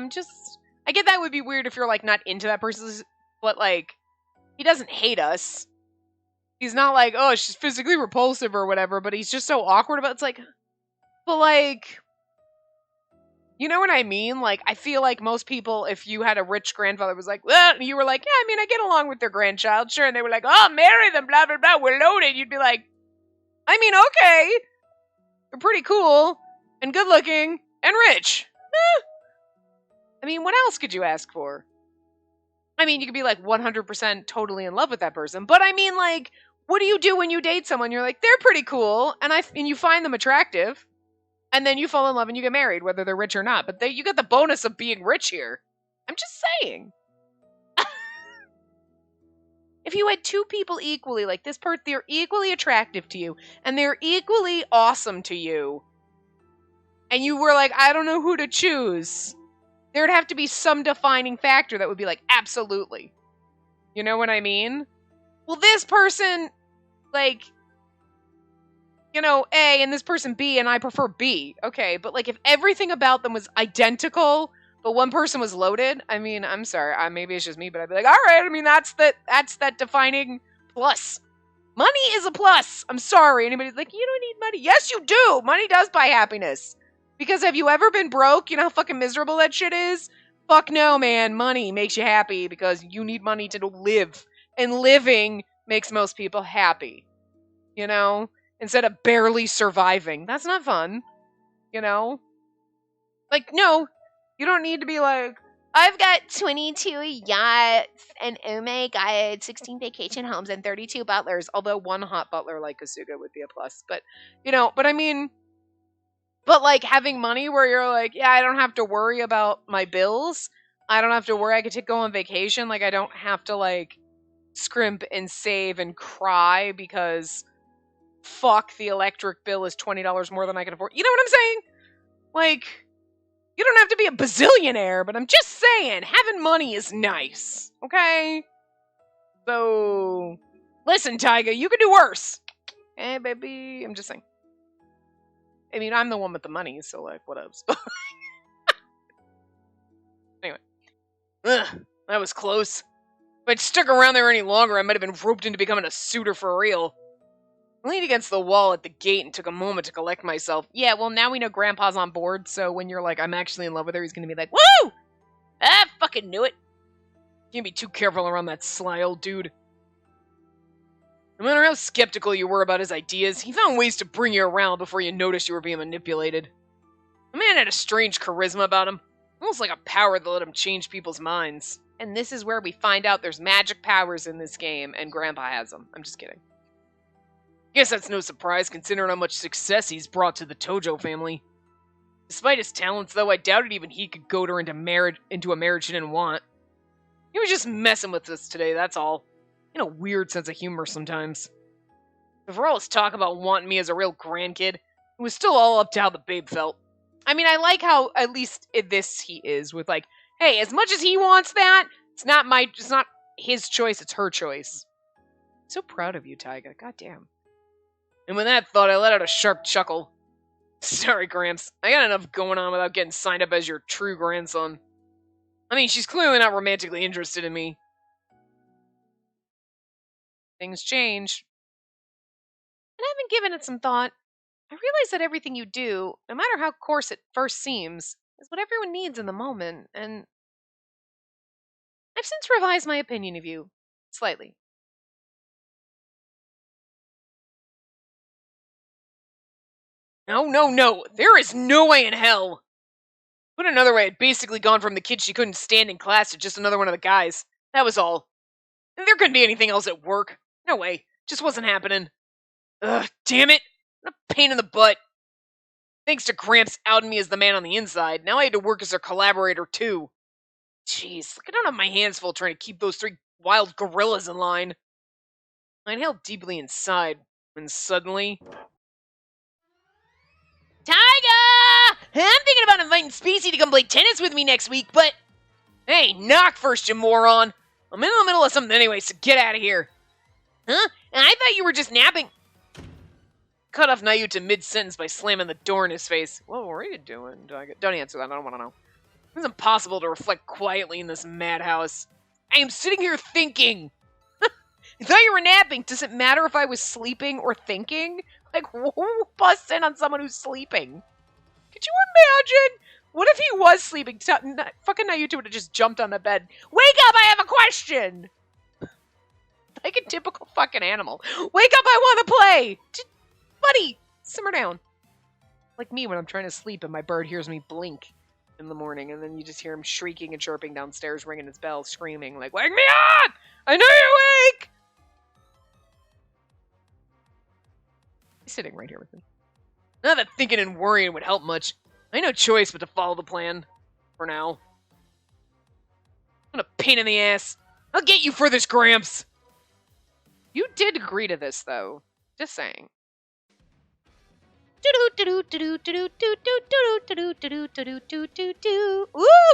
I get that would be weird if you're, like, not into that person. But, like, he doesn't hate us. He's not like, oh, she's physically repulsive or whatever, but he's just so awkward about it. It's like, but, like, you know what I mean? Like, I feel like most people, if you had a rich grandfather, was like, well, and you were like, yeah, I mean, I get along with their grandchild, sure. And they were like, oh, marry them, blah, blah, blah, we're loaded. You'd be like, I mean, okay. You're pretty cool and good looking and rich. I mean, what else could you ask for? I mean, you could be like 100% totally in love with that person. But I mean, like, what do you do when you date someone? You're like, they're pretty cool. And you find them attractive. And then you fall in love and you get married, whether they're rich or not. But you get the bonus of being rich here. I'm just saying. If you had two people equally, like this part, they're equally attractive to you. And they're equally awesome to you. And you were like, I don't know who to choose. There'd have to be some defining factor that would be like, absolutely. You know what I mean? Well, this person, like, you know, A, and this person B, and I prefer B. Okay, but like if everything about them was identical, but one person was loaded, I mean, I'm sorry, maybe it's just me, but I'd be like, all right, I mean, that's that defining plus. Money is a plus. I'm sorry. Anybody's like, you don't need money. Yes, you do. Money does buy happiness. Because have you ever been broke? You know how fucking miserable that shit is? Fuck no, man. Money makes you happy because you need money to live. And living makes most people happy. You know? Instead of barely surviving. That's not fun. You know? Like, no. You don't need to be like, I've got 22 yachts and oh my god, 16 vacation homes and 32 butlers. Although one hot butler like Kasuga would be a plus. But, you know, but I mean... But, like, having money where you're like, yeah, I don't have to worry about my bills. I don't have to worry. I could go on vacation. Like, I don't have to, like, scrimp and save and cry because, fuck, the electric bill is $20 more than I can afford. You know what I'm saying? Like, you don't have to be a bazillionaire, but I'm just saying, having money is nice. Okay? So, listen, Taiga, you could do worse. Hey, baby. I'm just saying. I mean, I'm the one with the money, so, like, what else? Anyway. Ugh, that was close. If I'd stuck around there any longer, I might have been roped into becoming a suitor for real. I leaned against the wall at the gate and took a moment to collect myself. Yeah, well, now we know Grandpa's on board, so when you're like, I'm actually in love with her, he's gonna be like, woo! I fucking knew it. Can't be too careful around that sly old dude. No matter how skeptical you were about his ideas, he found ways to bring you around before you noticed you were being manipulated. The man had a strange charisma about him, almost like a power that let him change people's minds. And this is where we find out there's magic powers in this game, and Grandpa has them. I'm just kidding. Guess that's no surprise, considering how much success he's brought to the Tojo family. Despite his talents, though, I doubted even he could goad her into a marriage she didn't want. He was just messing with us today, that's all. In a weird sense of humor sometimes. But for all his talk about wanting me as a real grandkid, it was still all up to how the babe felt. I mean, I like how, at least in this he is, with like, hey, as much as he wants that, it's not his choice, it's her choice. So proud of you, Taiga. Goddamn. And with that thought, I let out a sharp chuckle. Sorry, Gramps. I got enough going on without getting signed up as your true grandson. I mean, she's clearly not romantically interested in me. Things change. And I've been giving it some thought. I realize that everything you do, no matter how coarse it first seems, is what everyone needs in the moment, and I've since revised my opinion of you. Slightly. No. There is no way in hell. Put another way, I'd basically gone from the kid she couldn't stand in class to just another one of the guys. That was all. There couldn't be anything else at work. No way. Just wasn't happening. Ugh, damn it. What a pain in the butt. Thanks to Gramps outing me as the man on the inside, now I had to work as their collaborator too. Jeez, look, I don't have my hands full trying to keep those 3 wild gorillas in line. I inhaled deeply inside, when suddenly... Taiga! I'm thinking about inviting Spacey to come play tennis with me next week, but... Hey, knock first, you moron! I'm in the middle of something anyway, so get out of here. Huh? I thought you were just napping. Cut off Nayuta mid-sentence by slamming the door in his face. What were you doing, Taiga? Don't answer that, I don't want to know. It's impossible to reflect quietly in this madhouse. I am sitting here thinking. I thought you were napping. Does it matter if I was sleeping or thinking? Like, who busts in on someone who's sleeping? Could you imagine? What if he was sleeping? Fucking Nayuta would have just jumped on the bed. Wake up, I have a question! Like a typical fucking animal. Wake up, I want to play! Buddy, simmer down. Like me when I'm trying to sleep and my bird hears me blink in the morning, and then you just hear him shrieking and chirping downstairs, ringing his bell, screaming, like, wake me up! I know you're awake! He's sitting right here with me. Not that thinking and worrying would help much. I had no choice but to follow the plan. For now. What a pain in the ass. I'll get you for this, Gramps! You did agree to this, though. Just saying. Ooh,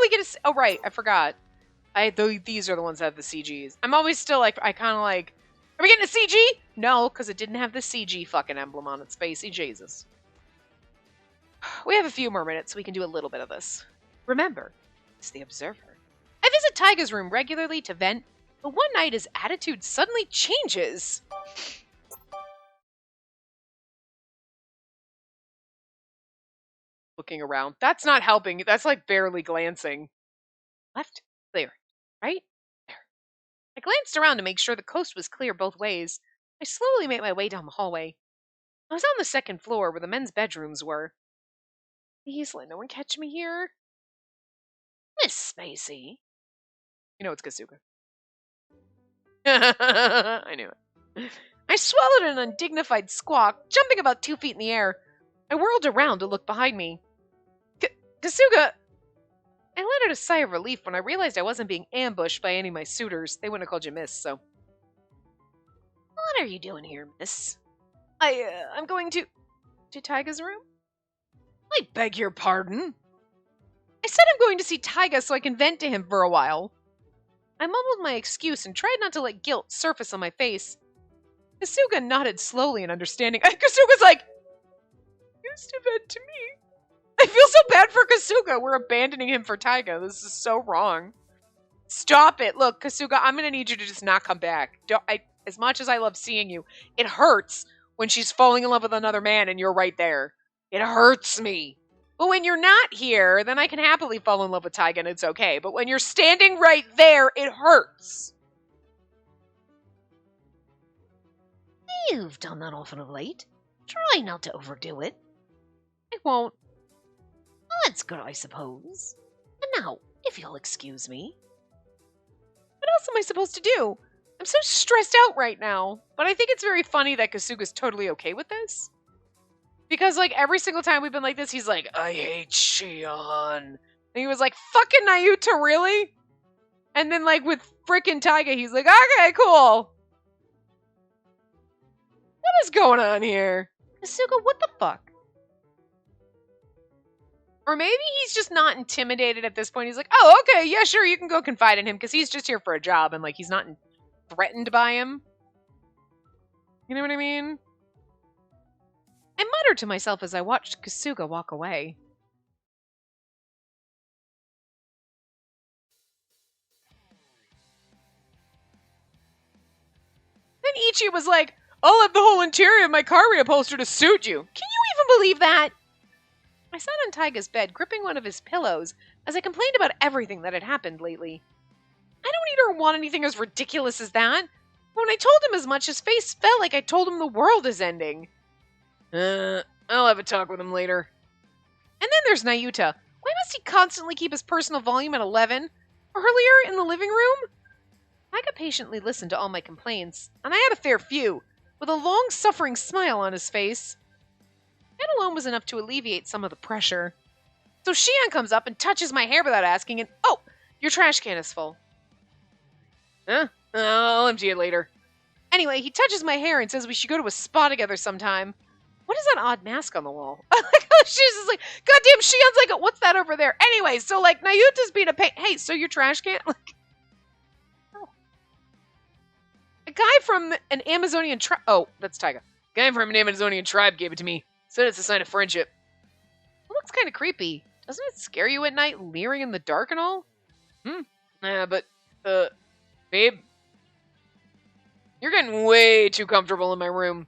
we get a... Oh, right. I forgot. These are the ones that have the CGs. I'm always still like... I kind of like... Are we getting a CG? No, because it didn't have the CG fucking emblem on it. Spacey, Jesus. We have a few more minutes, so we can do a little bit of this. Remember, it's the Observer. I visit Taiga's room regularly to vent, but one night his attitude suddenly changes. Looking around. That's not helping. That's like barely glancing. Left, clear. Right, there. I glanced around to make sure the coast was clear both ways. I slowly made my way down the hallway. I was on the second floor where the men's bedrooms were. Please let no one catch me here. Miss Spacey. You know it's Kasuga. I knew it. I swallowed an undignified squawk, jumping about 2 feet in the air. I whirled around to look behind me. Kasuga! I let out a sigh of relief when I realized I wasn't being ambushed by any of my suitors. They wouldn't have called you miss, so... What are you doing here, miss? I'm going to Taiga's room? I beg your pardon? I said I'm going to see Taiga so I can vent to him for a while. I mumbled my excuse and tried not to let guilt surface on my face. Kasuga nodded slowly in understanding. Kasuga's like, used to vent to me. I feel so bad for Kasuga. We're abandoning him for Taiga. This is so wrong. Stop it. Look, Kasuga, I'm going to need you to just not come back. As much as I love seeing you, it hurts when she's falling in love with another man and you're right there. It hurts me. But when you're not here, then I can happily fall in love with Taiga and it's okay. But when you're standing right there, it hurts. You've done that often of late. Try not to overdo it. I won't. Well, that's good, I suppose. And now, if you'll excuse me. What else am I supposed to do? I'm so stressed out right now. But I think it's very funny that Kasuga's totally okay with this. Because, like, every single time we've been like this, he's like, I hate Shion. And he was like, fucking Nayuta, really? And then, like, with frickin' Taiga, he's like, okay, cool. What is going on here? Kasuga, what the fuck? Or maybe he's just not intimidated at this point. He's like, oh, okay, yeah, sure, you can go confide in him because he's just here for a job and, like, he's not threatened by him. You know what I mean? I muttered to myself as I watched Kasuga walk away. Then Ichi was like, I'll have the whole interior of my car reupholstered to suit you. Can you even believe that? I sat on Taiga's bed, gripping one of his pillows, as I complained about everything that had happened lately. I don't need or want anything as ridiculous as that. But when I told him as much, his face felt like I told him the world is ending. I'll have a talk with him later. And then there's Nayuta. Why must he constantly keep his personal volume at 11? Earlier, in the living room? Taiga patiently listened to all my complaints, and I had a fair few, with a long-suffering smile on his face. That alone was enough to alleviate some of the pressure. So Shion comes up and touches my hair without asking, and oh, your trash can is full. Huh? I'll empty it later. Anyway, he touches my hair and says we should go to a spa together sometime. What is that odd mask on the wall? She's just like, goddamn, Shion's like, what's that over there? Anyway, so like, Nayuta's being a pain. Hey, so your trash can? Like, oh. A guy from an Amazonian tribe. Oh, that's Taiga. A guy from an Amazonian tribe gave it to me. Said it's a sign of friendship. It looks kind of creepy. Doesn't it scare you at night, leering in the dark and all? But, babe, you're getting way too comfortable in my room.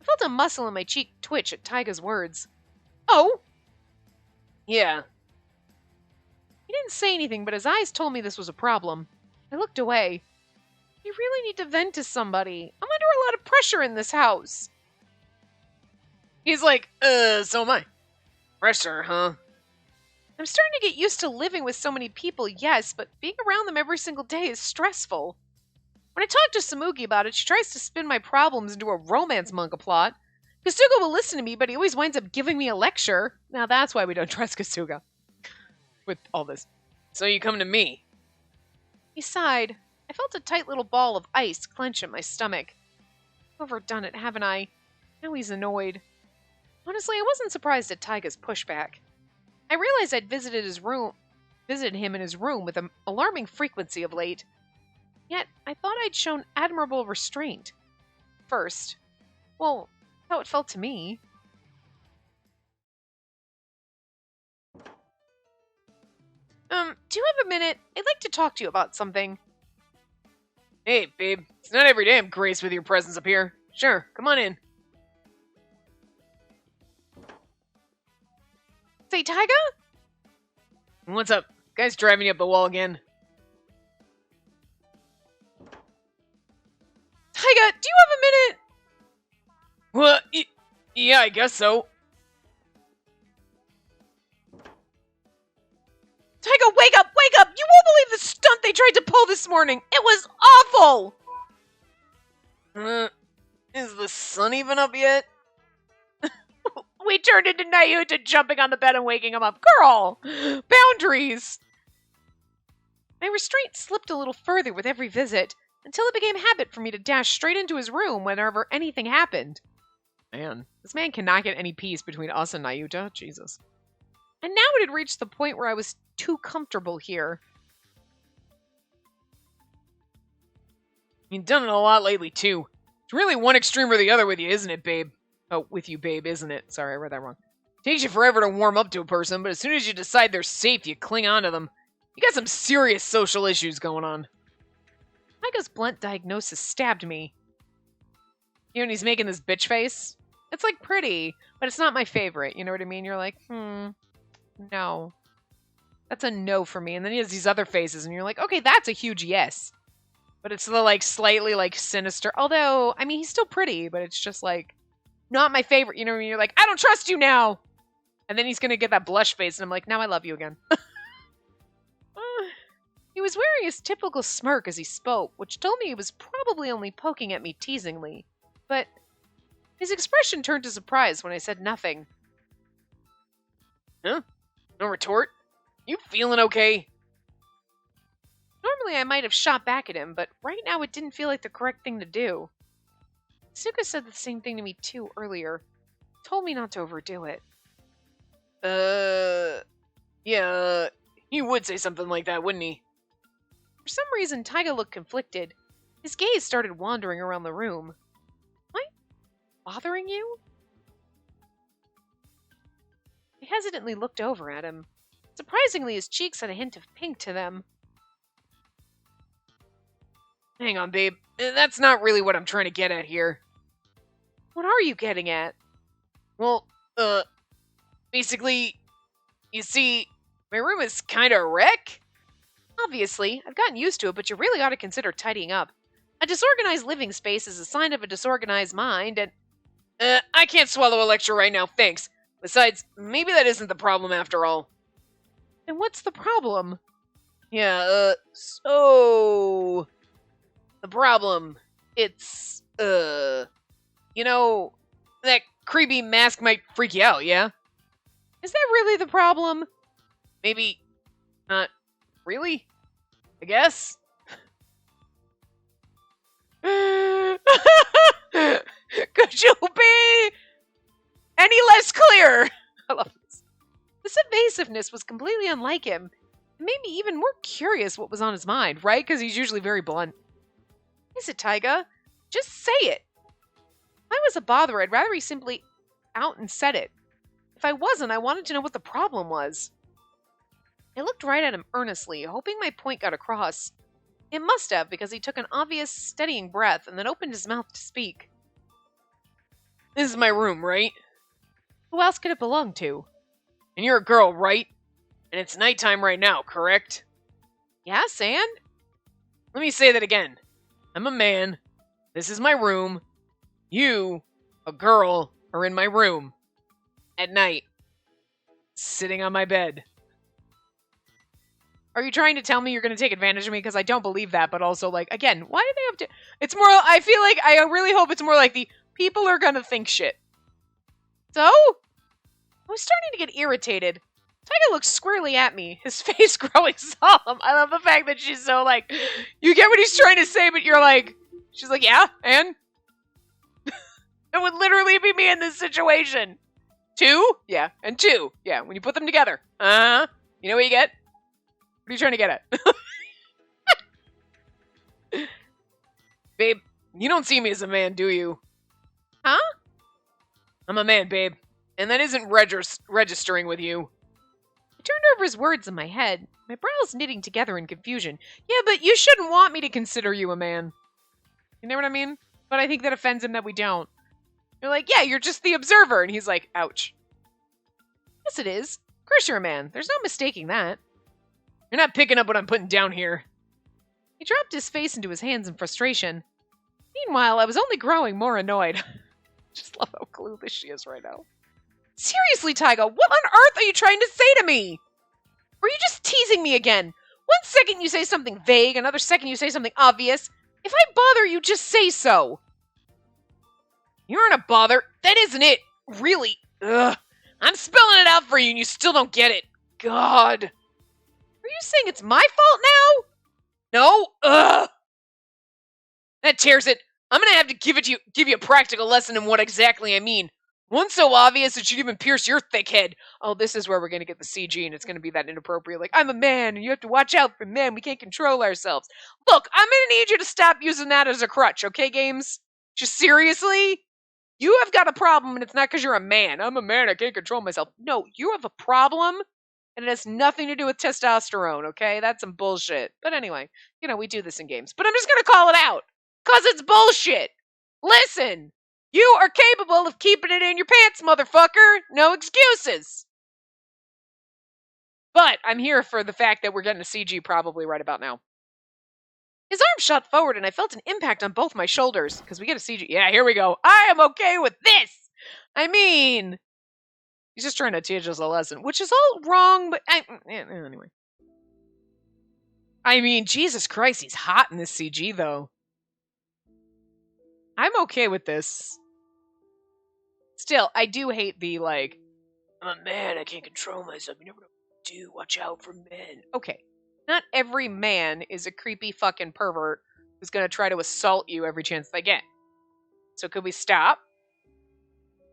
I felt a muscle in my cheek twitch at Taiga's words. Oh? Yeah. He didn't say anything, but his eyes told me this was a problem. I looked away. You really need to vent to somebody. I'm under a lot of pressure in this house. He's like, so am I. Pressure, huh? I'm starting to get used to living with so many people, yes, but being around them every single day is stressful. When I talk to Samugi about it, she tries to spin my problems into a romance manga plot. Kasuga will listen to me, but he always winds up giving me a lecture. Now that's why we don't trust Kasuga. With all this. So you come to me. He sighed. I felt a tight little ball of ice clench in my stomach. Overdone it, haven't I? Now he's annoyed. Honestly, I wasn't surprised at Taiga's pushback. I realized I'd visited him in his room with an alarming frequency of late. Yet, I thought I'd shown admirable restraint. First. Well, how it felt to me. Do you have a minute? I'd like to talk to you about something. Hey, babe. It's not every day I'm graced with your presence up here. Sure, come on in. Say, Taiga? What's up? Guy's driving you up the wall again. Taiga, do you have a minute? What? Yeah, I guess so. Taiga, wake up! Wake up! You won't believe the stunt they tried to pull this morning! It was awful! Is the sun even up yet? We turned into Nayuta jumping on the bed and waking him up. Girl! Boundaries! My restraint slipped a little further with every visit, until it became habit for me to dash straight into his room whenever anything happened. Man, this man cannot get any peace between us and Nayuta. Jesus. And now it had reached the point where I was too comfortable here. You've done it a lot lately, too. It's really one extreme or the other with you, isn't it, babe? Oh, with you, babe, isn't it? Sorry, I read that wrong. Takes you forever to warm up to a person, but as soon as you decide they're safe, you cling on to them. You got some serious social issues going on. Micah's blunt diagnosis stabbed me. You know when he's making this bitch face? It's like pretty, but it's not my favorite. You know what I mean? You're like, no. That's a no for me. And then he has these other faces, and you're like, okay, that's a huge yes. But it's the like slightly like sinister. Although, I mean, he's still pretty, but it's just like not my favorite. You know what I mean? You're like, I don't trust you now. And then he's gonna get that blush face, and I'm like, now I love you again. He was wearing his typical smirk as he spoke, which told me he was probably only poking at me teasingly. But his expression turned to surprise when I said nothing. Huh? No retort? You feeling okay? Normally I might have shot back at him, but right now it didn't feel like the correct thing to do. Suka said the same thing to me too earlier. Told me not to overdo it. Yeah, he would say something like that, wouldn't he? For some reason, Taiga looked conflicted. His gaze started wandering around the room. Am I bothering you? I hesitantly looked over at him. Surprisingly, his cheeks had a hint of pink to them. Hang on, babe. That's not really what I'm trying to get at here. What are you getting at? Well, basically, you see, my room is kind of a wreck. Obviously, I've gotten used to it, but you really ought to consider tidying up. A disorganized living space is a sign of a disorganized mind, and... I can't swallow a lecture right now, thanks. Besides, maybe that isn't the problem after all. Then what's the problem? Yeah, so... The problem, it's, you know, that creepy mask might freak you out, yeah? Is that really the problem? Maybe not really, I guess. Could you be any less clear? I love this. This evasiveness was completely unlike him. It made me even more curious what was on his mind, right? Because he's usually very blunt. Is it, Taiga? Just say it. If I was a bother, I'd rather he simply out and said it. If I wasn't, I wanted to know what the problem was. I looked right at him earnestly, hoping my point got across. It must have, because he took an obvious, steadying breath and then opened his mouth to speak. This is my room, right? Who else could it belong to? And you're a girl, right? And it's nighttime right now, correct? Yes, and? Let me say that again. I'm a man. This is my room. You, a girl, are in my room. At night. Sitting on my bed. Are you trying to tell me you're going to take advantage of me? Because I don't believe that, but also, like, again, why do they have to... It's more... I feel like... I really hope it's more like the people are going to think shit. So? I was starting to get irritated. Taiga looks squarely at me, his face growing solemn. I love the fact that she's so, like... You get what he's trying to say, but you're like... She's like, yeah, and? It would literally be me in this situation. 2? Yeah, and 2. Yeah, when you put them together. Uh-huh. You know what you get? What are you trying to get at? Babe, you don't see me as a man, do you? Huh? I'm a man, babe. And that isn't registering with you. I turned over his words in my head, my brows knitting together in confusion. Yeah, but you shouldn't want me to consider you a man. You know what I mean? But I think that offends him that we don't. You're like, yeah, you're just the observer. And he's like, ouch. Yes, it is. Of course you're a man. There's no mistaking that. You're not picking up what I'm putting down here. He dropped his face into his hands in frustration. Meanwhile, I was only growing more annoyed. Just love how clueless she is right now. Seriously, Taiga, what on earth are you trying to say to me? Or are you just teasing me again? One second you say something vague, another second you say something obvious. If I bother you, just say so. You aren't a bother. That isn't it. Really. Ugh. I'm spelling it out for you and you still don't get it. God. Are you saying it's my fault now? No. Ugh. That tears it. I'm gonna have to give you a practical lesson in what exactly I mean. One so obvious it should even pierce your thick head. Oh, this is where we're gonna get the CG and it's gonna be that inappropriate. Like, I'm a man and you have to watch out for men. We can't control ourselves. Look, I'm gonna need you to stop using that as a crutch, okay, games? Just seriously? You have got a problem and it's not because you're a man. I'm a man, I can't control myself. No, you have a problem and it has nothing to do with testosterone, okay? That's some bullshit. But anyway, we do this in games. But I'm just gonna call it out. Because it's bullshit. Listen. You are capable of keeping it in your pants, motherfucker! No excuses! But I'm here for the fact that we're getting a CG probably right about now. His arm shot forward and I felt an impact on both my shoulders. Because we get a CG. Yeah, here we go. I am okay with this! I mean, he's just trying to teach us a lesson, which is all wrong, but anyway. I mean, Jesus Christ, he's hot in this CG, though. I'm okay with this. Still, I do hate the, like, I'm a man, I can't control myself. You never know what to do. Watch out for men. Okay. Not every man is a creepy fucking pervert who's gonna try to assault you every chance they get. So could we stop?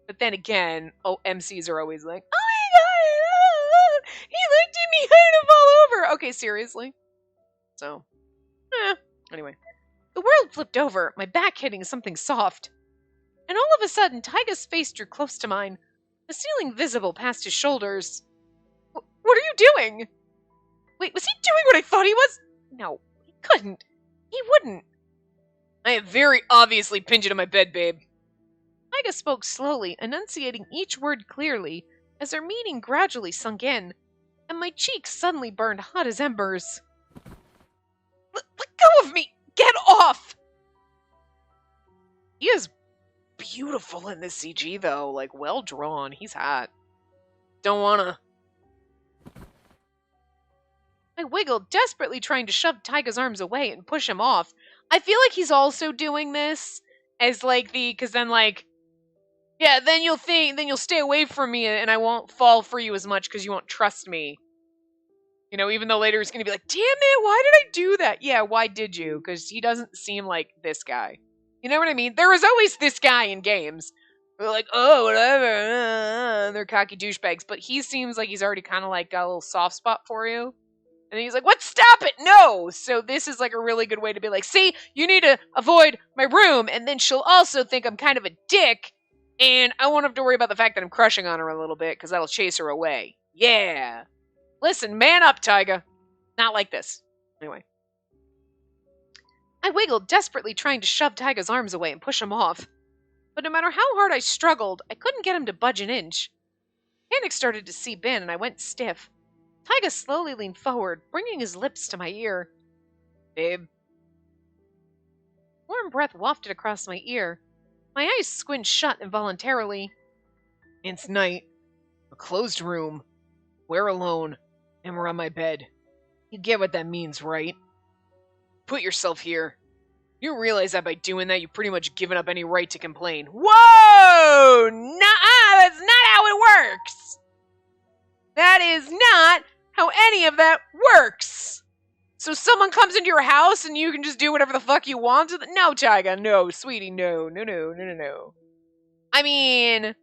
But then again, MCs are always like, oh my god, he looked at me kind of all over. Okay, seriously? So, anyway. The world flipped over, my back hitting something soft. And all of a sudden, Tyga's face drew close to mine, the ceiling visible past his shoulders. What are you doing? Wait, was he doing what I thought he was? No, he couldn't. He wouldn't. I am very obviously pinned you to my bed, babe. Tyga spoke slowly, enunciating each word clearly, as her meaning gradually sunk in, and my cheeks suddenly burned hot as embers. Let go of me! Get off! He is beautiful in this CG, though. Like, well drawn. He's hot. Don't wanna. I wiggled, desperately trying to shove Tyga's arms away and push him off. I feel like he's also doing this as, like, because then, like, yeah, then you'll stay away from me and I won't fall for you as much because you won't trust me. You know, even though later he's going to be like, damn it, why did I do that? Yeah, why did you? Because he doesn't seem like this guy. You know what I mean? There is always this guy in games. They're like, oh, whatever. They're cocky douchebags. But he seems like he's already kind of like got a little soft spot for you. And he's like, what? Stop it! No! So this is like a really good way to be like, see, you need to avoid my room. And then she'll also think I'm kind of a dick. And I won't have to worry about the fact that I'm crushing on her a little bit because that'll chase her away. Yeah. Listen, man up, Tyga. Not like this. Anyway. I wiggled, desperately trying to shove Tyga's arms away and push him off. But no matter how hard I struggled, I couldn't get him to budge an inch. Panic started to seep in, and I went stiff. Tyga slowly leaned forward, bringing his lips to my ear. Babe. Warm breath wafted across my ear. My eyes squinched shut involuntarily. It's night. A closed room. We're alone. And we're on my bed. You get what that means, right? Put yourself here. You realize that by doing that, you've pretty much given up any right to complain. Whoa! Nuh-uh! That's not how it works! That is not how any of that works! So someone comes into your house and you can just do whatever the fuck you want? No, Tyga, no, sweetie, no. I mean,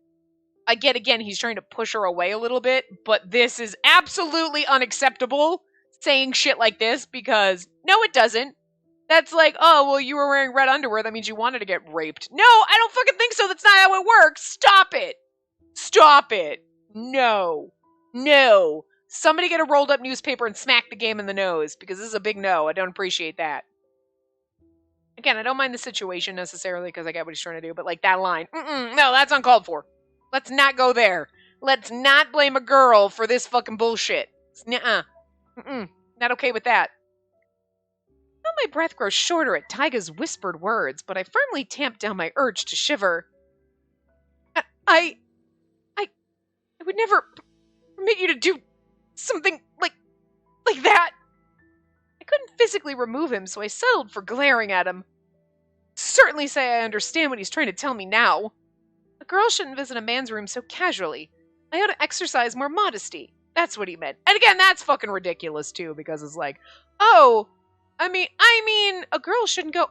I get, again, he's trying to push her away a little bit, but this is absolutely unacceptable, saying shit like this, because, no, it doesn't. That's like, oh, well, you were wearing red underwear, that means you wanted to get raped. No, I don't fucking think so, that's not how it works! Stop it! Stop it! No. Somebody get a rolled up newspaper and smack the game in the nose, because this is a big no, I don't appreciate that. Again, I don't mind the situation necessarily, because I get what he's trying to do, but like that line, no, that's uncalled for. Let's not go there. Let's not blame a girl for this fucking bullshit. Not okay with that. I felt my breath grow shorter at Tyga's whispered words, but I firmly tamped down my urge to shiver. I would never permit you to do something like that. I couldn't physically remove him, so I settled for glaring at him. Certainly say I understand what he's trying to tell me now. A girl shouldn't visit a man's room so casually. I ought to exercise more modesty. That's what he meant. And again, that's fucking ridiculous too, because it's like, oh, I mean, a girl shouldn't go.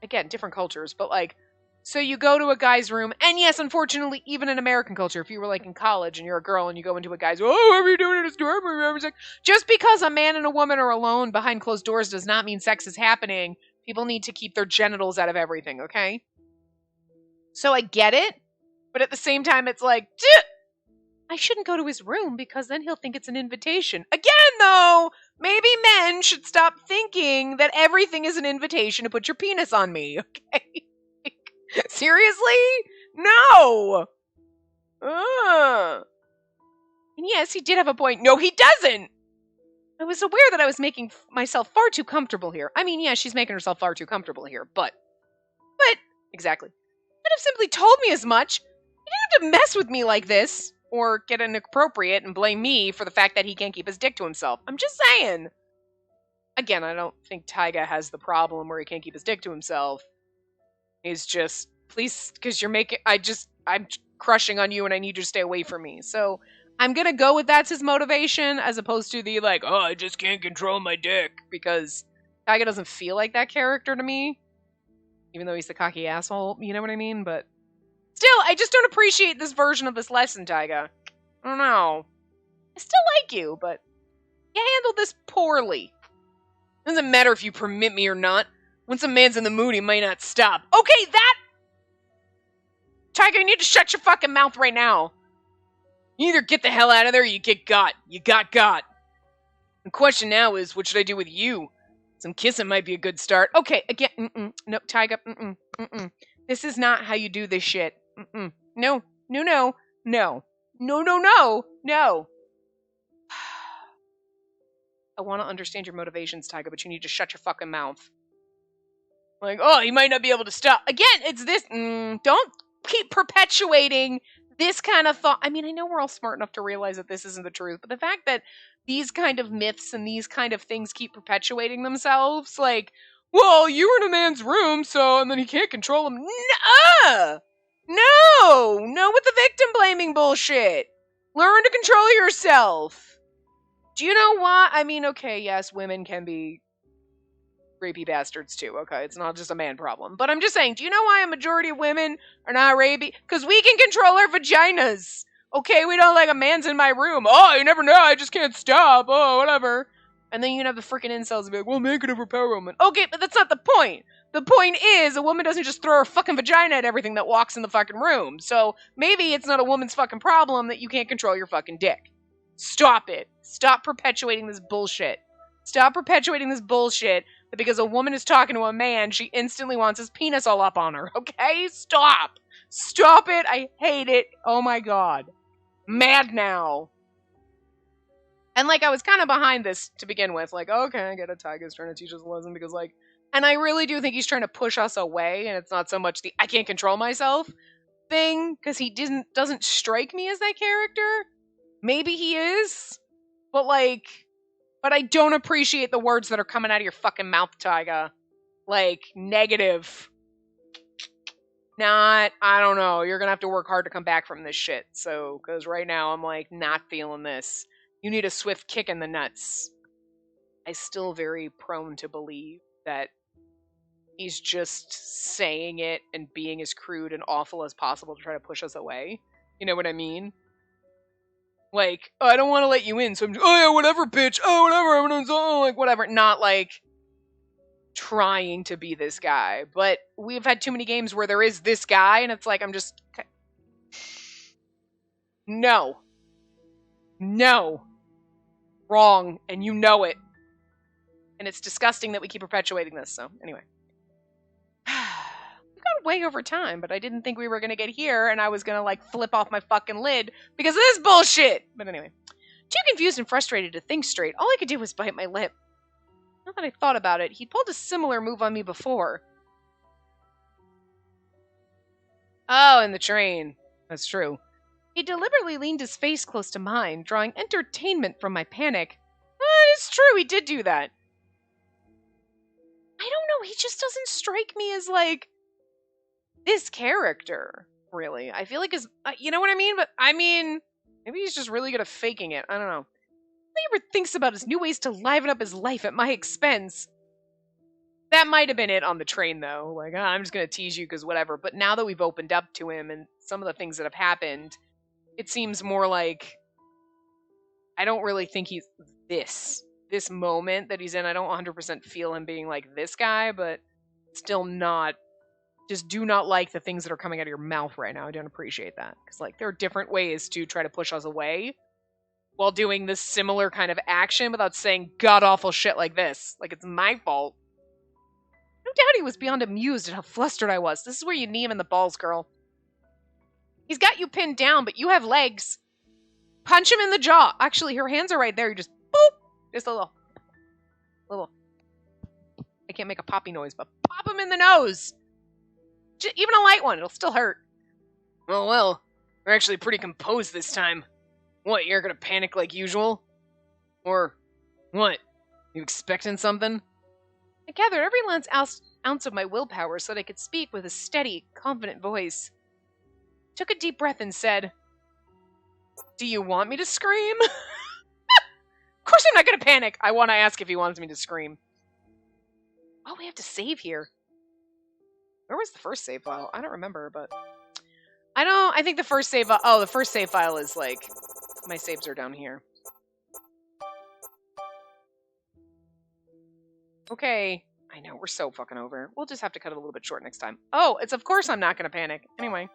Again, different cultures, but like, so you go to a guy's room, and yes, unfortunately, even in American culture, if you were like in college and you're a girl and you go into a guy's, oh, what are you doing in his dorm room? Like, just because a man and a woman are alone behind closed doors does not mean sex is happening. People need to keep their genitals out of everything, okay? So I get it, but at the same time, it's like, I shouldn't go to his room because then he'll think it's an invitation. Again, though, maybe men should stop thinking that everything is an invitation to put your penis on me, okay? Seriously? No! And yes, he did have a point. No, he doesn't! I was aware that I was making myself far too comfortable here. I mean, yeah, she's making herself far too comfortable here, but, exactly. Could have simply told me as much. He didn't have to mess with me like this, or get inappropriate and blame me for the fact that he can't keep his dick to himself. I'm just saying. Again, I don't think Tyga has the problem where he can't keep his dick to himself. He's just, please, because I'm crushing on you and I need you to stay away from me. So I'm gonna go with that's his motivation, as opposed to the like, oh, I just can't control my dick, because Tyga doesn't feel like that character to me. Even though he's the cocky asshole, you know what I mean? But still, I just don't appreciate this version of this lesson, Tyga. I don't know. I still like you, but you handled this poorly. Doesn't matter if you permit me or not. Once a man's in the mood, he might not stop. Okay, Tyga, you need to shut your fucking mouth right now. You either get the hell out of there or you get got. You got got. The question now is, what should I do with you? Some kissing might be a good start. Okay, again, no, Tyga, This is not how you do this shit. No. I want to understand your motivations, Tyga, but you need to shut your fucking mouth. Like, oh, he might not be able to stop. Again, it's this. Don't keep perpetuating this kind of thought. I mean, I know we're all smart enough to realize that this isn't the truth, but the fact that these kind of myths and these kind of things keep perpetuating themselves, like, well, you were in a man's room, so, and then he can't control him. No with the victim blaming bullshit. Learn to control yourself. Do you know why? I mean, okay, yes, women can be rapey bastards too, okay? It's not just a man problem. But I'm just saying, do you know why a majority of women are not rapey? Because we can control our vaginas. Okay, we don't like a man's in my room. Oh, you never know, I just can't stop. Oh, whatever. And then you can have the freaking incels be like, well, man can overpower women. Okay, but that's not the point. The point is, a woman doesn't just throw her fucking vagina at everything that walks in the fucking room. So maybe it's not a woman's fucking problem that you can't control your fucking dick. Stop it. Stop perpetuating this bullshit. Stop perpetuating this bullshit that because a woman is talking to a man, she instantly wants his penis all up on her. Okay? Stop. Stop it. I hate it. Oh my god. Mad now. And like, I was kind of behind this to begin with. Like, okay, I get it. Tyga's trying to teach us a lesson because like, and I really do think he's trying to push us away, and it's not so much the I can't control myself thing, because he doesn't strike me as that character. Maybe he is, but I don't appreciate the words that are coming out of your fucking mouth, Tyga. Like, negative. I don't know. You're gonna have to work hard to come back from this shit. So, because right now I'm like, not feeling this. You need a swift kick in the nuts. I'm still very prone to believe that he's just saying it and being as crude and awful as possible to try to push us away. You know what I mean? Like, oh, I don't want to let you in, so I'm just, oh yeah, whatever, bitch. Oh, whatever. Like, whatever. Not like trying to be this guy. But we've had too many games where there is this guy, and it's like, I'm just... No. Wrong, and you know it. And it's disgusting that we keep perpetuating this, so anyway. We got way over time, but I didn't think we were gonna get here, and I was gonna, like, flip off my fucking lid because of this bullshit! But anyway. Too confused and frustrated to think straight, all I could do was bite my lip. Now that I thought about it, he'd pulled a similar move on me before. Oh, in the train. That's true. He deliberately leaned his face close to mine, drawing entertainment from my panic. It's true, he did do that. I don't know, he just doesn't strike me as, like, this character, really. I feel like you know what I mean? But, I mean, maybe he's just really good at faking it. I don't know. He ever thinks about his new ways to liven up his life at my expense. That might have been it on the train, though. Like, I'm just gonna tease you because whatever. But now that we've opened up to him and some of the things that have happened, it seems more like I don't really think he's this moment that he's in. I don't 100% feel him being like this guy, but still not. Just do not like the things that are coming out of your mouth right now. I don't appreciate that. Because, like, there are different ways to try to push us away while doing this similar kind of action without saying god-awful shit like this. Like, it's my fault. I No doubt he was beyond amused at how flustered I was. This is where you knee him in the balls, girl. He's got you pinned down, but you have legs. Punch him in the jaw. Actually, her hands are right there. You just boop. Just a little. I can't make a poppy noise, but pop him in the nose. Even a light one. It'll still hurt. Well, we're actually pretty composed this time. What, you're gonna panic like usual? Or, what? You expecting something? I gathered every last ounce of my willpower so that I could speak with a steady, confident voice. Took a deep breath and said, "Do you want me to scream?" Of course I'm not going to panic. I want to ask if he wants me to scream. Oh, we have to save here. Where was the first save file? I don't remember, but... I think the first save... the first save file is, like... My saves are down here. Okay. I know, we're so fucking over. We'll just have to cut it a little bit short next time. Oh, it's of course I'm not going to panic. Anyway.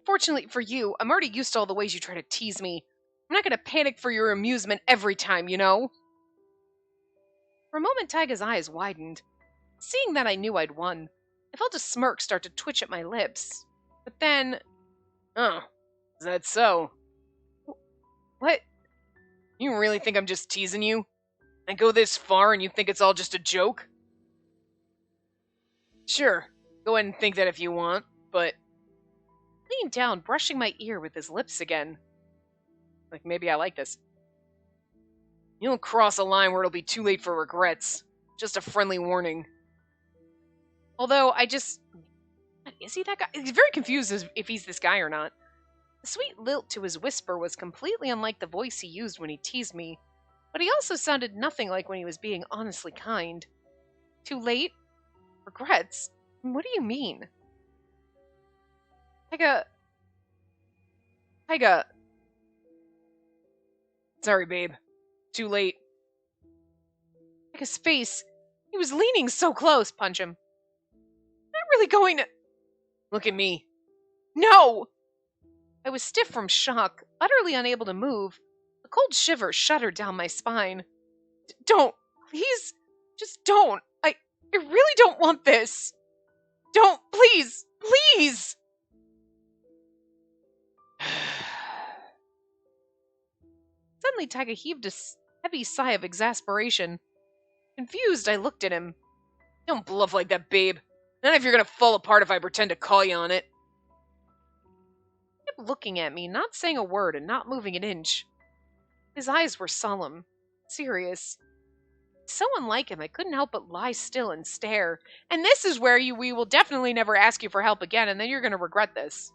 Fortunately for you, I'm already used to all the ways you try to tease me. I'm not going to panic for your amusement every time, you know? For a moment, Taiga's eyes widened. Seeing that I knew I'd won, I felt a smirk start to twitch at my lips. But then... Oh, is that so? What? You really think I'm just teasing you? I go this far and you think it's all just a joke? Sure, go ahead and think that if you want, but... Leaned down, brushing my ear with his lips again. Like, maybe I like this. You'll cross a line where it'll be too late for regrets. Just a friendly warning. Although, is he that guy? He's very confused as if he's this guy or not. The sweet lilt to his whisper was completely unlike the voice he used when he teased me, but he also sounded nothing like when he was being honestly kind. Too late? Regrets? What do you mean? Taiga. Sorry, babe. Too late. Taiga's face. He was leaning so close. Punch him. Not really going to... Look at me. No! I was stiff from shock, utterly unable to move. A cold shiver shuddered down my spine. Don't. Please. Just don't. I really don't want this. Don't. Please. Please. Suddenly, Taiga heaved a heavy sigh of exasperation. Confused, I looked at him. Don't bluff like that, babe. Not if you're gonna fall apart if I pretend to call you on it. He kept looking at me, not saying a word and not moving an inch. His eyes were solemn, serious. So unlike him, I couldn't help but lie still and stare. And this is where we will definitely never ask you for help again, and then you're gonna regret this.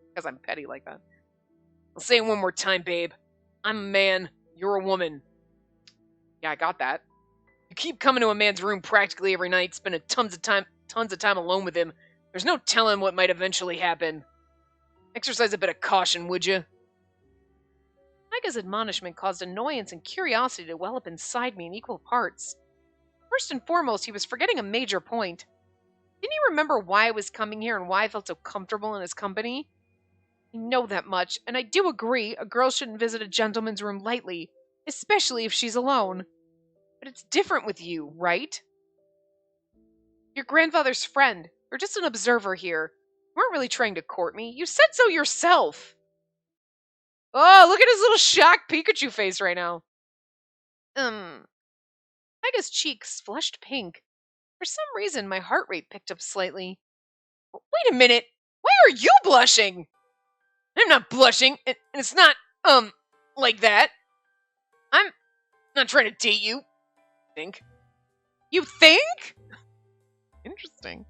Because I'm petty like that. I'll say it one more time, babe. I'm a man. You're a woman. Yeah, I got that. You keep coming to a man's room practically every night, spending tons of time alone with him. There's no telling what might eventually happen. Exercise a bit of caution, would you? Taiga's admonishment caused annoyance and curiosity to well up inside me in equal parts. First and foremost, he was forgetting a major point. Didn't he remember why I was coming here and why I felt so comfortable in his company? I know that much, and I do agree a girl shouldn't visit a gentleman's room lightly, especially if she's alone. But it's different with you, right? Your grandfather's friend. You're just an observer here. You weren't really trying to court me. You said so yourself. Oh, look at his little shocked Pikachu face right now. Taiga's cheeks flushed pink. For some reason, my heart rate picked up slightly. Wait a minute. Why are you blushing? I'm not blushing, and it's not, like that. I'm not trying to date you. Think. You think? Interesting.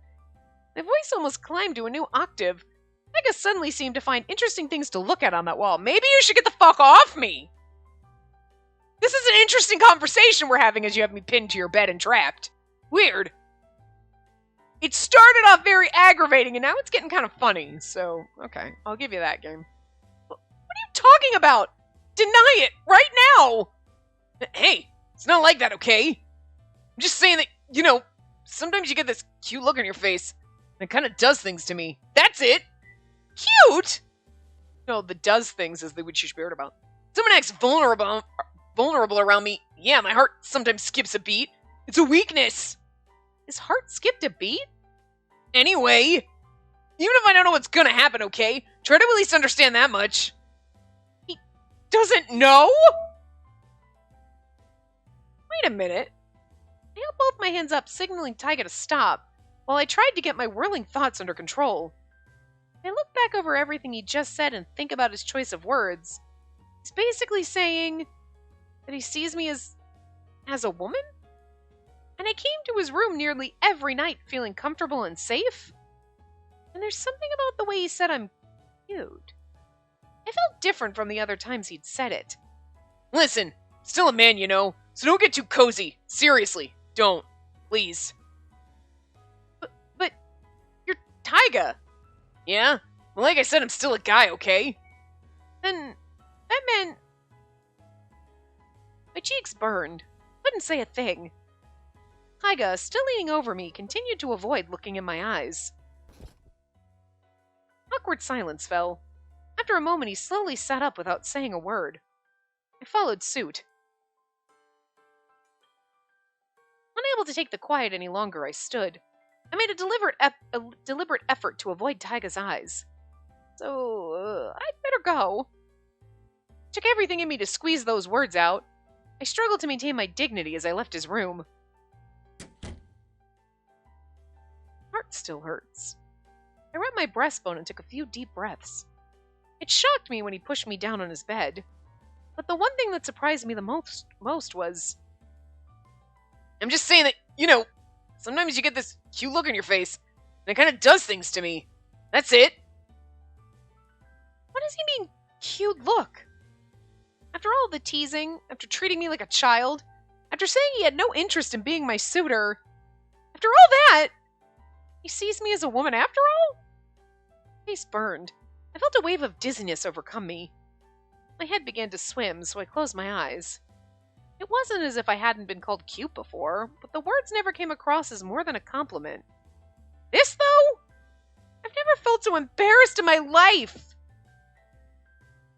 My voice almost climbed to a new octave. Taiga suddenly seemed to find interesting things to look at on that wall. Maybe you should get the fuck off me! This is an interesting conversation we're having as you have me pinned to your bed and trapped. Weird. It started off very aggravating, and now it's getting kind of funny. So, okay, I'll give you that, game. What are you talking about? Deny it, right now! Hey, it's not like that, okay? I'm just saying that, sometimes you get this cute look on your face, and it kind of does things to me. That's it! Cute? No, the does things is the witchy spirit about. Someone acts vulnerable around me. Yeah, my heart sometimes skips a beat. It's a weakness. His heart skipped a beat? Anyway, even if I don't know what's gonna happen, okay? Try to at least understand that much. He doesn't know? Wait a minute. I held both my hands up, signaling Taiga to stop, while I tried to get my whirling thoughts under control. I look back over everything he just said and think about his choice of words. He's basically saying that he sees me as a woman? And I came to his room nearly every night feeling comfortable and safe? And there's something about the way he said I'm cute. I felt different from the other times he'd said it. Listen, still a man, you know, so don't get too cozy. Seriously, don't. Please. But you're Taiga. Yeah? Well, like I said, I'm still a guy, okay? Then that meant... My cheeks burned. Couldn't say a thing. Taiga, still leaning over me, continued to avoid looking in my eyes. Awkward silence fell. After a moment, he slowly sat up without saying a word. I followed suit. Unable to take the quiet any longer, I stood. I made a deliberate effort to avoid Taiga's eyes. So, I'd better go. Took everything in me to squeeze those words out. I struggled to maintain my dignity as I left his room. Heart still hurts. I rubbed my breastbone and took a few deep breaths. It shocked me when he pushed me down on his bed. But the one thing that surprised me the most was... I'm just saying that, you know, sometimes you get this cute look on your face, and it kind of does things to me. That's it. What does he mean, cute look? After all the teasing, after treating me like a child, after saying he had no interest in being my suitor, after all that, he sees me as a woman after all? My face burned. I felt a wave of dizziness overcome me. My head began to swim, so I closed my eyes. It wasn't as if I hadn't been called cute before, but the words never came across as more than a compliment. This, though? I've never felt so embarrassed in my life!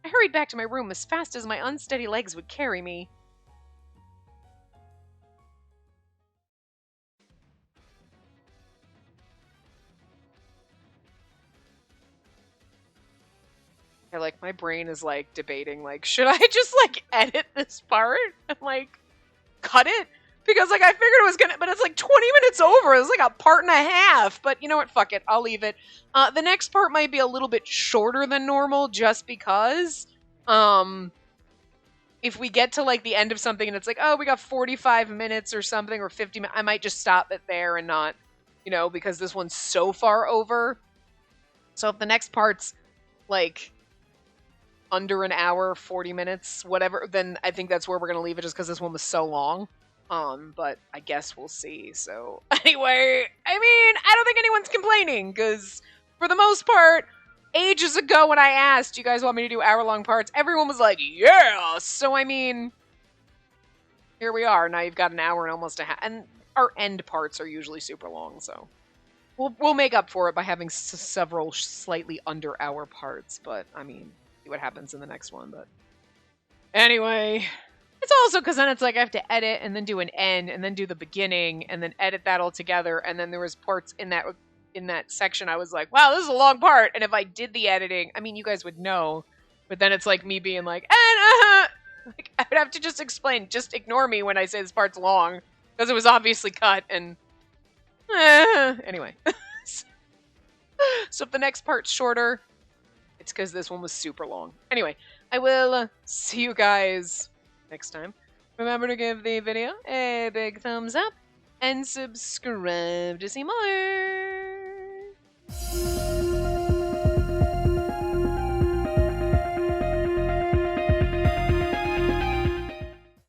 I hurried back to my room as fast as my unsteady legs would carry me. Like, my brain is, like, debating, like, should I just, like, edit this part and, like, cut it? Because, like, I figured it was gonna, but it's, like, 20 minutes over. It's, like, a part and a half. But, you know what? Fuck it. I'll leave it. The next part might be a little bit shorter than normal just because, if we get to, like, the end of something and it's like, oh, we got 45 minutes or something, or 50 minutes, I might just stop it there and not, you know, because this one's so far over. So if the next part's, like... under an hour, 40 minutes, whatever, then I think that's where we're going to leave it just because this one was so long. But I guess we'll see. So anyway, I mean, I don't think anyone's complaining because for the most part, ages ago when I asked, you guys want me to do hour-long parts, everyone was like, yeah! So I mean, here we are. Now you've got an hour and almost a half. And our end parts are usually super long, so we'll make up for it by having several slightly under hour parts. But I mean... see what happens in the next one, but anyway, it's also because then it's like I have to edit and then do an end and then do the beginning and then edit that all together, and then there was parts in that section I was like, wow, this is a long part, and if I did the editing, I mean, you guys would know, but then it's like me being like, like I would have to just explain, just ignore me when I say this part's long, because it was obviously cut, and anyway. So if the next part's shorter, it's because this one was super long. Anyway, I will see you guys next time. Remember to give the video a big thumbs up and subscribe to see more.